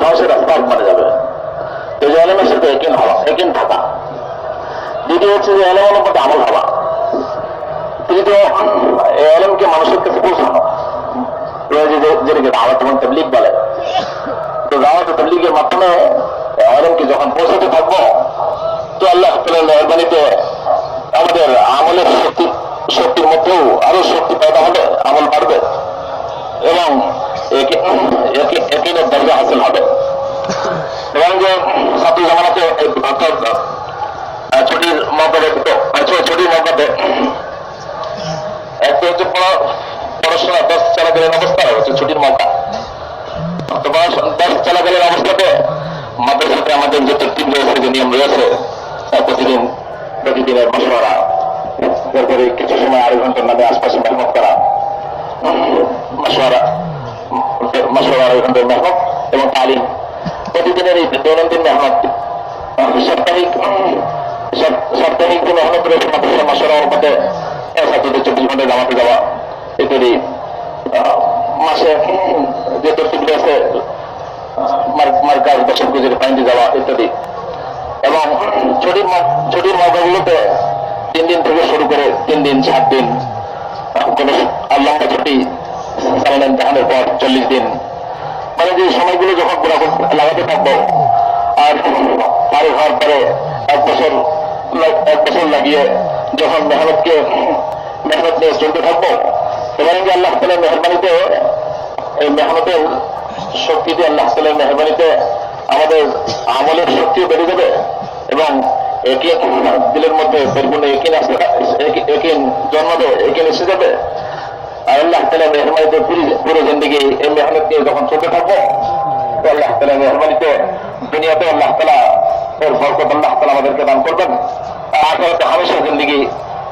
ধ্বংসের রাস্তা মানে যাবে। তো যে এলএমের সাথে একিন থাকা, দ্বিতীয় হচ্ছে যে এলএম মধ্যে আমল হওয়া, তৃতীয় এলএমকে মানুষের কাছে পৌঁছানো, যেটাকে দাওয়াত এবং তাবলীগ বলে। তো দাওয়াত ও তাবলীগের মাধ্যমে এলএমকে যখন পৌঁছাতে থাকবো তো আল্লাহ তাআলার মেহেরবানিতে আমাদের আমলের শক্তির মধ্যেও আরো শক্তি পয়দা হবে, আমল বাড়বে এবং একিনের দরজা হাসিল হবে। এবং যে ছাত্র জামানাতে ছুটির মৌকাতে একটা হচ্ছে পড়াশোনা 10 চলাকালীন অবস্থা হচ্ছে ছুটির মৌকা। তো 10 চলাকালীন অবস্থাতে মাদ্রাসাতে আমাদের যে তরতিব রয়েছে, যে নিয়ম রয়েছে, প্রতিদিনের মশওয়ারা, তারপরে কিছু সময় আড়াই ঘন্টার নামে আশপাশে মেহনত করা, মশওয়ারা আড়াই ঘন্টার মেহনত এবং তালিম, প্রতিদিনের এই দৈনন্দিন মেহনত, সাপ্তাহিক যে মেহনত রয়েছে মাদ্রাসা মশওয়ারার মধ্যে ছাত্রদের 24 ঘন্টা জামাতে যাওয়া ইত্যাদি, মাসে যে তরতিব রয়েছে মার্কাজ বছর গুজরে পাইতে যাওয়া ইত্যাদি। এবং ছুটির মৌকাগুলোতে 3 দিন থেকে শুরু করে 3 দিন 7 দিন, কোন লম্বা ছুটি চালালেন তাহলে পর 40 দিন, মানে যে সময়গুলো যখন লাগাতে থাকবো আর ফারিগ হওয়ার পরে 1 বছর লাগিয়ে যখন মেহনত নিয়ে চলতে থাকবো, এবারে যে আল্লাহ তাআলার মেহেরবানিতে এই মেহনতের শক্তিতে আল্লাহ তাআলার মেহেরবানিতে আমাদের আমলের শক্তিও বেড়ে যাবে এবং দিলের মধ্যে পরিপূর্ণ একিন জন্মাবে, একিন এসে যাবে। আর আল্লাহ তাআলার মেহেরবানিতে পুরো জিন্দেগি এই মেহনত নিয়ে যখন চলতে থাকবো তো আল্লাহ তাআলার মেহেরবানিতে দুনিয়াতে আল্লাহ তাআলা এর বরকত আল্লাহ তাআলা আমাদেরকে দান করবেন। আর আখিরাতে হামেশা জিন্দেগি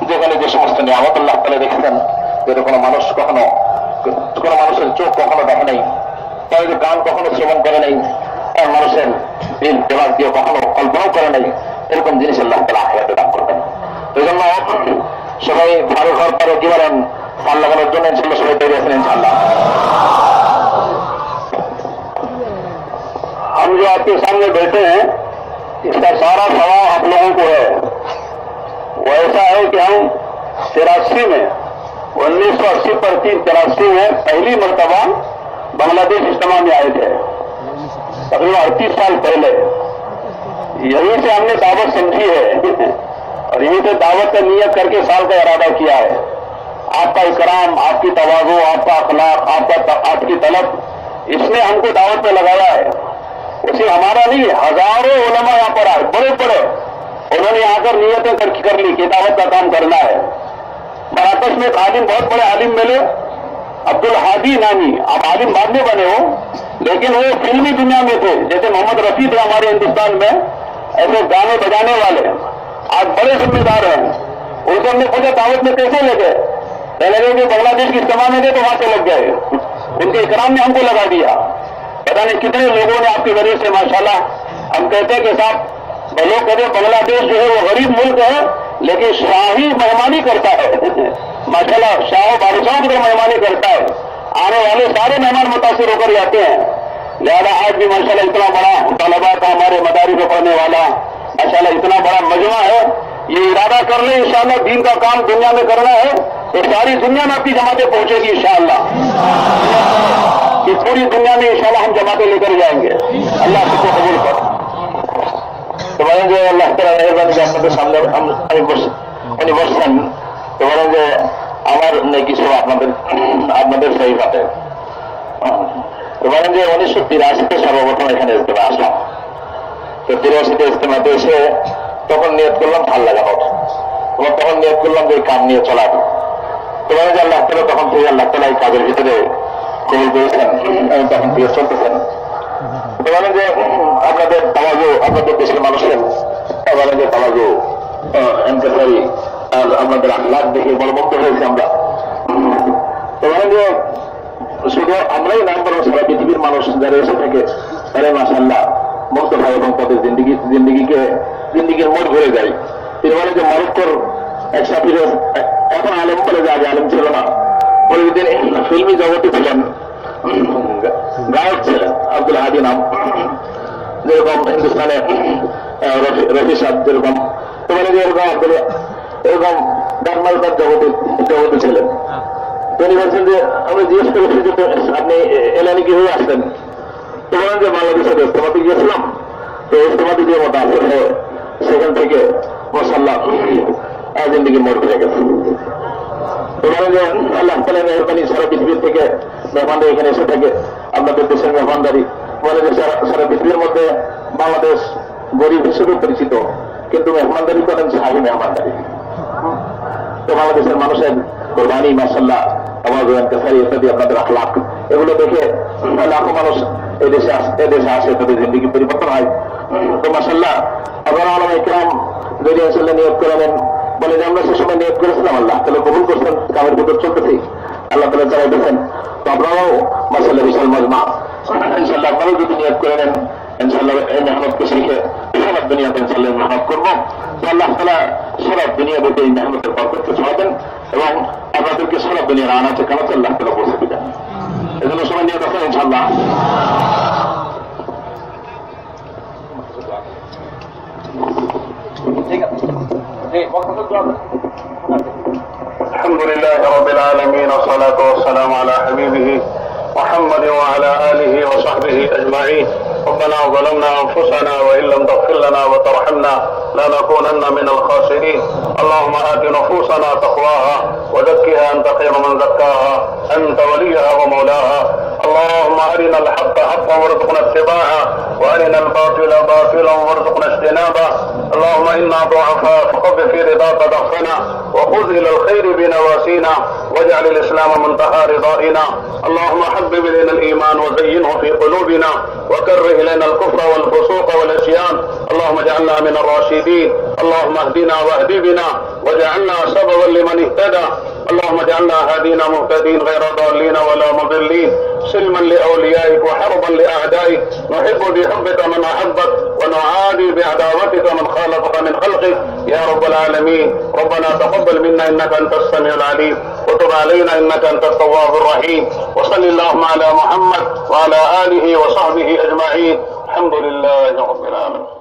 যেখানে যে সমস্ত নিয়ামত আল্লাহ তাআলা রেখেছেন, যেটা কোনো মানুষের চোখ কখনো দেখে নাই, তাদের গান কখনো শ্রবণ করে নাই, আর মানুষের দিল দেমাগ দিয়ে কখনো কল্পনাও করে নাই, এরকম জিনিস আল্লাহ তাআলা আখিরাতে দান করবেন। এই জন্য সবাই ফারুক হওয়ার পরে কি বলেন, ফাল লাগানোর জন্য ইনশাআল্লাহ সবাই তৈরি আছেন ইনশাআল্লাহ। हम जो आपके सामने बैठे हैं इसका सारा सवाब आप लोगों को है। वो ऐसा है कि हम 83 में 1980 पर 83 में पहली मर्तबा बांग्लादेश इज्तिमा में आए थे, तकरीबन 38 साल पहले। यहीं से हमने दावत समझी है और यहीं से दावत का नियत करके साल का इरादा किया है। आपका इकराम, आपकी तवाज़ु, आपका अखलाक, आपकी तलब, इसने हमको दावत पे लगाया है। उसी हमारा नहीं, हजारों उलमा यहाँ पर आए, बड़े बड़े उन्होंने आकर नियतें कर ली कि दावत का काम करना है। मराकश में एक आलिम, बहुत बड़े आलिम मिले, अब्दुल हादी नामी। आप आलिम बाद में बने हो, लेकिन वो फिल्मी दुनिया में थे, जैसे मोहम्मद रफी थे हमारे हिंदुस्तान में, ऐसे गाने बजाने वाले आज बड़े जिम्मेदार हैं। उनसे हमने पूछा दावत में कैसे लगे, कहने लगे कि बांग्लादेश की इस्तेमाल में गए तो वहां से लग गए। उनके इकराम ने हमको लगा दिया। पता नहीं कितने लोगों ने आपके जरिए से माशाल्लाह, हम कहते हैं कि साहब लोग कहते हैं बांग्लादेश जो है वो गरीब मुल्क है, लेकिन शाही मेहमानी करता है माशाल्लाह, शाह बादशाह की तरह मेहमानी करता है। आने वाले सारे मेहमान मुतासिर होकर जाते हैं। लिहाजा आज भी माशाल्लाह इतना बड़ा तलबा का हमारे मदारी में पढ़ने वाला माशाल्लाह इतना बड़ा मजमा है। ये इरादा कर ले इंशाअल्लाह दीन का काम दुनिया में करना है तो सारी दुनिया में आपकी जमातें पहुंचेगी इंशाअल्लाह। कि पूरी दुनिया में इंशाअल्लाह हम जमातें लेकर जाएंगे। अल्लाह सबको कबूल कर। तो বলেন যে আল্লাহ তাআলা মেহেরবানি করে আপনাদের সামনে উনি বসছেন, তো বলেন যে আমার নেকি সব আপনাদের সেই হাতে। তো বলেন যে 1983-তে সর্বপ্রথম এখানে ইজতেমা আসলাম। তো 83-তে ইজতেমাতে এসে তখন নিয়ত করলাম ভাল লাগানোর, এবং তখন নিয়ত করলাম যে এই কাম নিয়ে চলার। তো বলেন যে আল্লাহ তাআলা তখন থেকে আল্লাহ তাআলা এই কাজের ভিতরে কবুল করেছেন, এবং তখন থেকে চলতেছেন। তো বলেন যে আপনাদের তাওয়াজু, আপনাদের দেশের মানুষের বলেন যে তাওয়াজু এনকারি আর আপনাদের আখলাক দেখে বড় মুগ্ধ হয়েছে আমরা। তো বলেন যে শুধু আমরাই না, বরং সারা পৃথিবীর মানুষ যারা এসে থাকে তারা মাশাআল্লাহ মুক্ত হয় এবং তাদের জিন্দিগির মোড় ঘুরে যায়। তিনি বলেন যে মরক্কোর এক সাথী এখন আলেম বলে যে আগে আলেম ছিল না, পরে তিনি ফিল্মি জগতে ছিলেন, গায়ক ছিলেন, আব্দুল হাদি নাম, যেরকম হিন্দুস্তানে রফি সাহেব যেরকম। তো বলে যে এরকম ডানমার্কার জগতে ছিলেন। তিনি বলছেন যে আমি জিজ্ঞেস করেছি যে আপনি এলানি কিভাবে আসলেন। তো বলেন যে বাংলাদেশের ইজতেমাতে গিয়েছিলাম, তো ইজতেমাতে যে মতো আসলে সেখান থেকে মাশাআল্লাহ জিন্দিগির মোড় ঘুরে গেছে। তো বলেন যে আল্লাহ তাআলার মেহেরবানি, সারা পৃথিবীর থেকে মেহমানরা এখানে এসে থাকে, আপনাদের দেশের মেহমানদারি। বলে যে সারা পৃথিবীর মধ্যে বাংলাদেশ গরিব হিসেবে পরিচিত, কিন্তু মেহমানদারি করেন শাহী মেহমানদারি। তো বাংলাদেশের মানুষের কোরবানি মাশাআল্লাহ, আমার ইনকাসারি ইত্যাদি আপনাদের আখলাক, এগুলো দেখে লাখো মানুষ এদেশে আসে, তাদের জিন্দিগি পরিবর্তন হয়। তো মাশাআল্লাহ আপনারা ওলামা ইকরাম যদি আসলে নিয়োগ করে নেন, বলে যে আমরা সে সময় নিয়োগ করেছিলাম, আল্লাহ তাহলে কবুল করছেন, কামের ভিতর চলতেছি, আল্লাহ তাআলা চালাই দিচ্ছেন। তো আপনারাও মাশাআল্লাহ বিশাল মজমা, ইনশাআল্লাহ আপনারাও যদি নিয়োগ করে নেন, ইনশাআল্লাহ এই মেহনতকে শিখে সারা দুনিয়াতে ইনশাআল্লাহ মেহনত করবো। তো আল্লাহ তাআলা সারা দুনিয়াতে এই মেহনতের বরকতকে ছড়াবেন এবং আপনাদেরকে সারা দুনিয়ার আনাচে কানাচে আল্লাহ তাআলা পৌঁছে দিবেন। এজন্য সবাই নিয়ত আছেন ইনশাআল্লাহ। ঠিক আছে, الحمد لله رب العالمين والصلاة والسلام على حبيبه محمد وعلى آله وصحبه أجمعين. ربنا ظلمنا أنفسنا وإن لم تغفر لنا وترحمنا لنكونن من الخاسرين. اللهم آت نفوسنا تقواها وزكها أنت خير من زكاها أنت وليها ومولاها. اللهم أرنا الحق حقا وارزقنا اتباعه وأرنا الباطل باطلا وارزقنا اجتنابه. اللهم إنا ضعفاء فقد في رضاك ضعفنا وخذ إلى الخير بنواسينا واجعل الإسلام منتهى رضائنا. اللهم حبب إلينا الإيمان وزينه في قلوبنا وكره إلينا الكفر والفسوق والعصيان. اللهم اجعلنا من الراشدين. اللهم اهدنا واهد بنا واجعلنا سببا لمن اهتدى. اللهم اجعلنا هادين مهتدين غير ضالين ولا مضلين، سلما لأوليائك وحربا لأعدائك. نحب بحبك من أحبك ونعادي بعداوتك من خالفك من خلقك يا رب العالمين. ربنا تقبل منا إنك أنت السميع العليم وتب علينا إنك أنت التواب الرحيم. وصل اللهم على محمد وعلى آله وصحبه أجمعين. الحمد لله رب العالمين.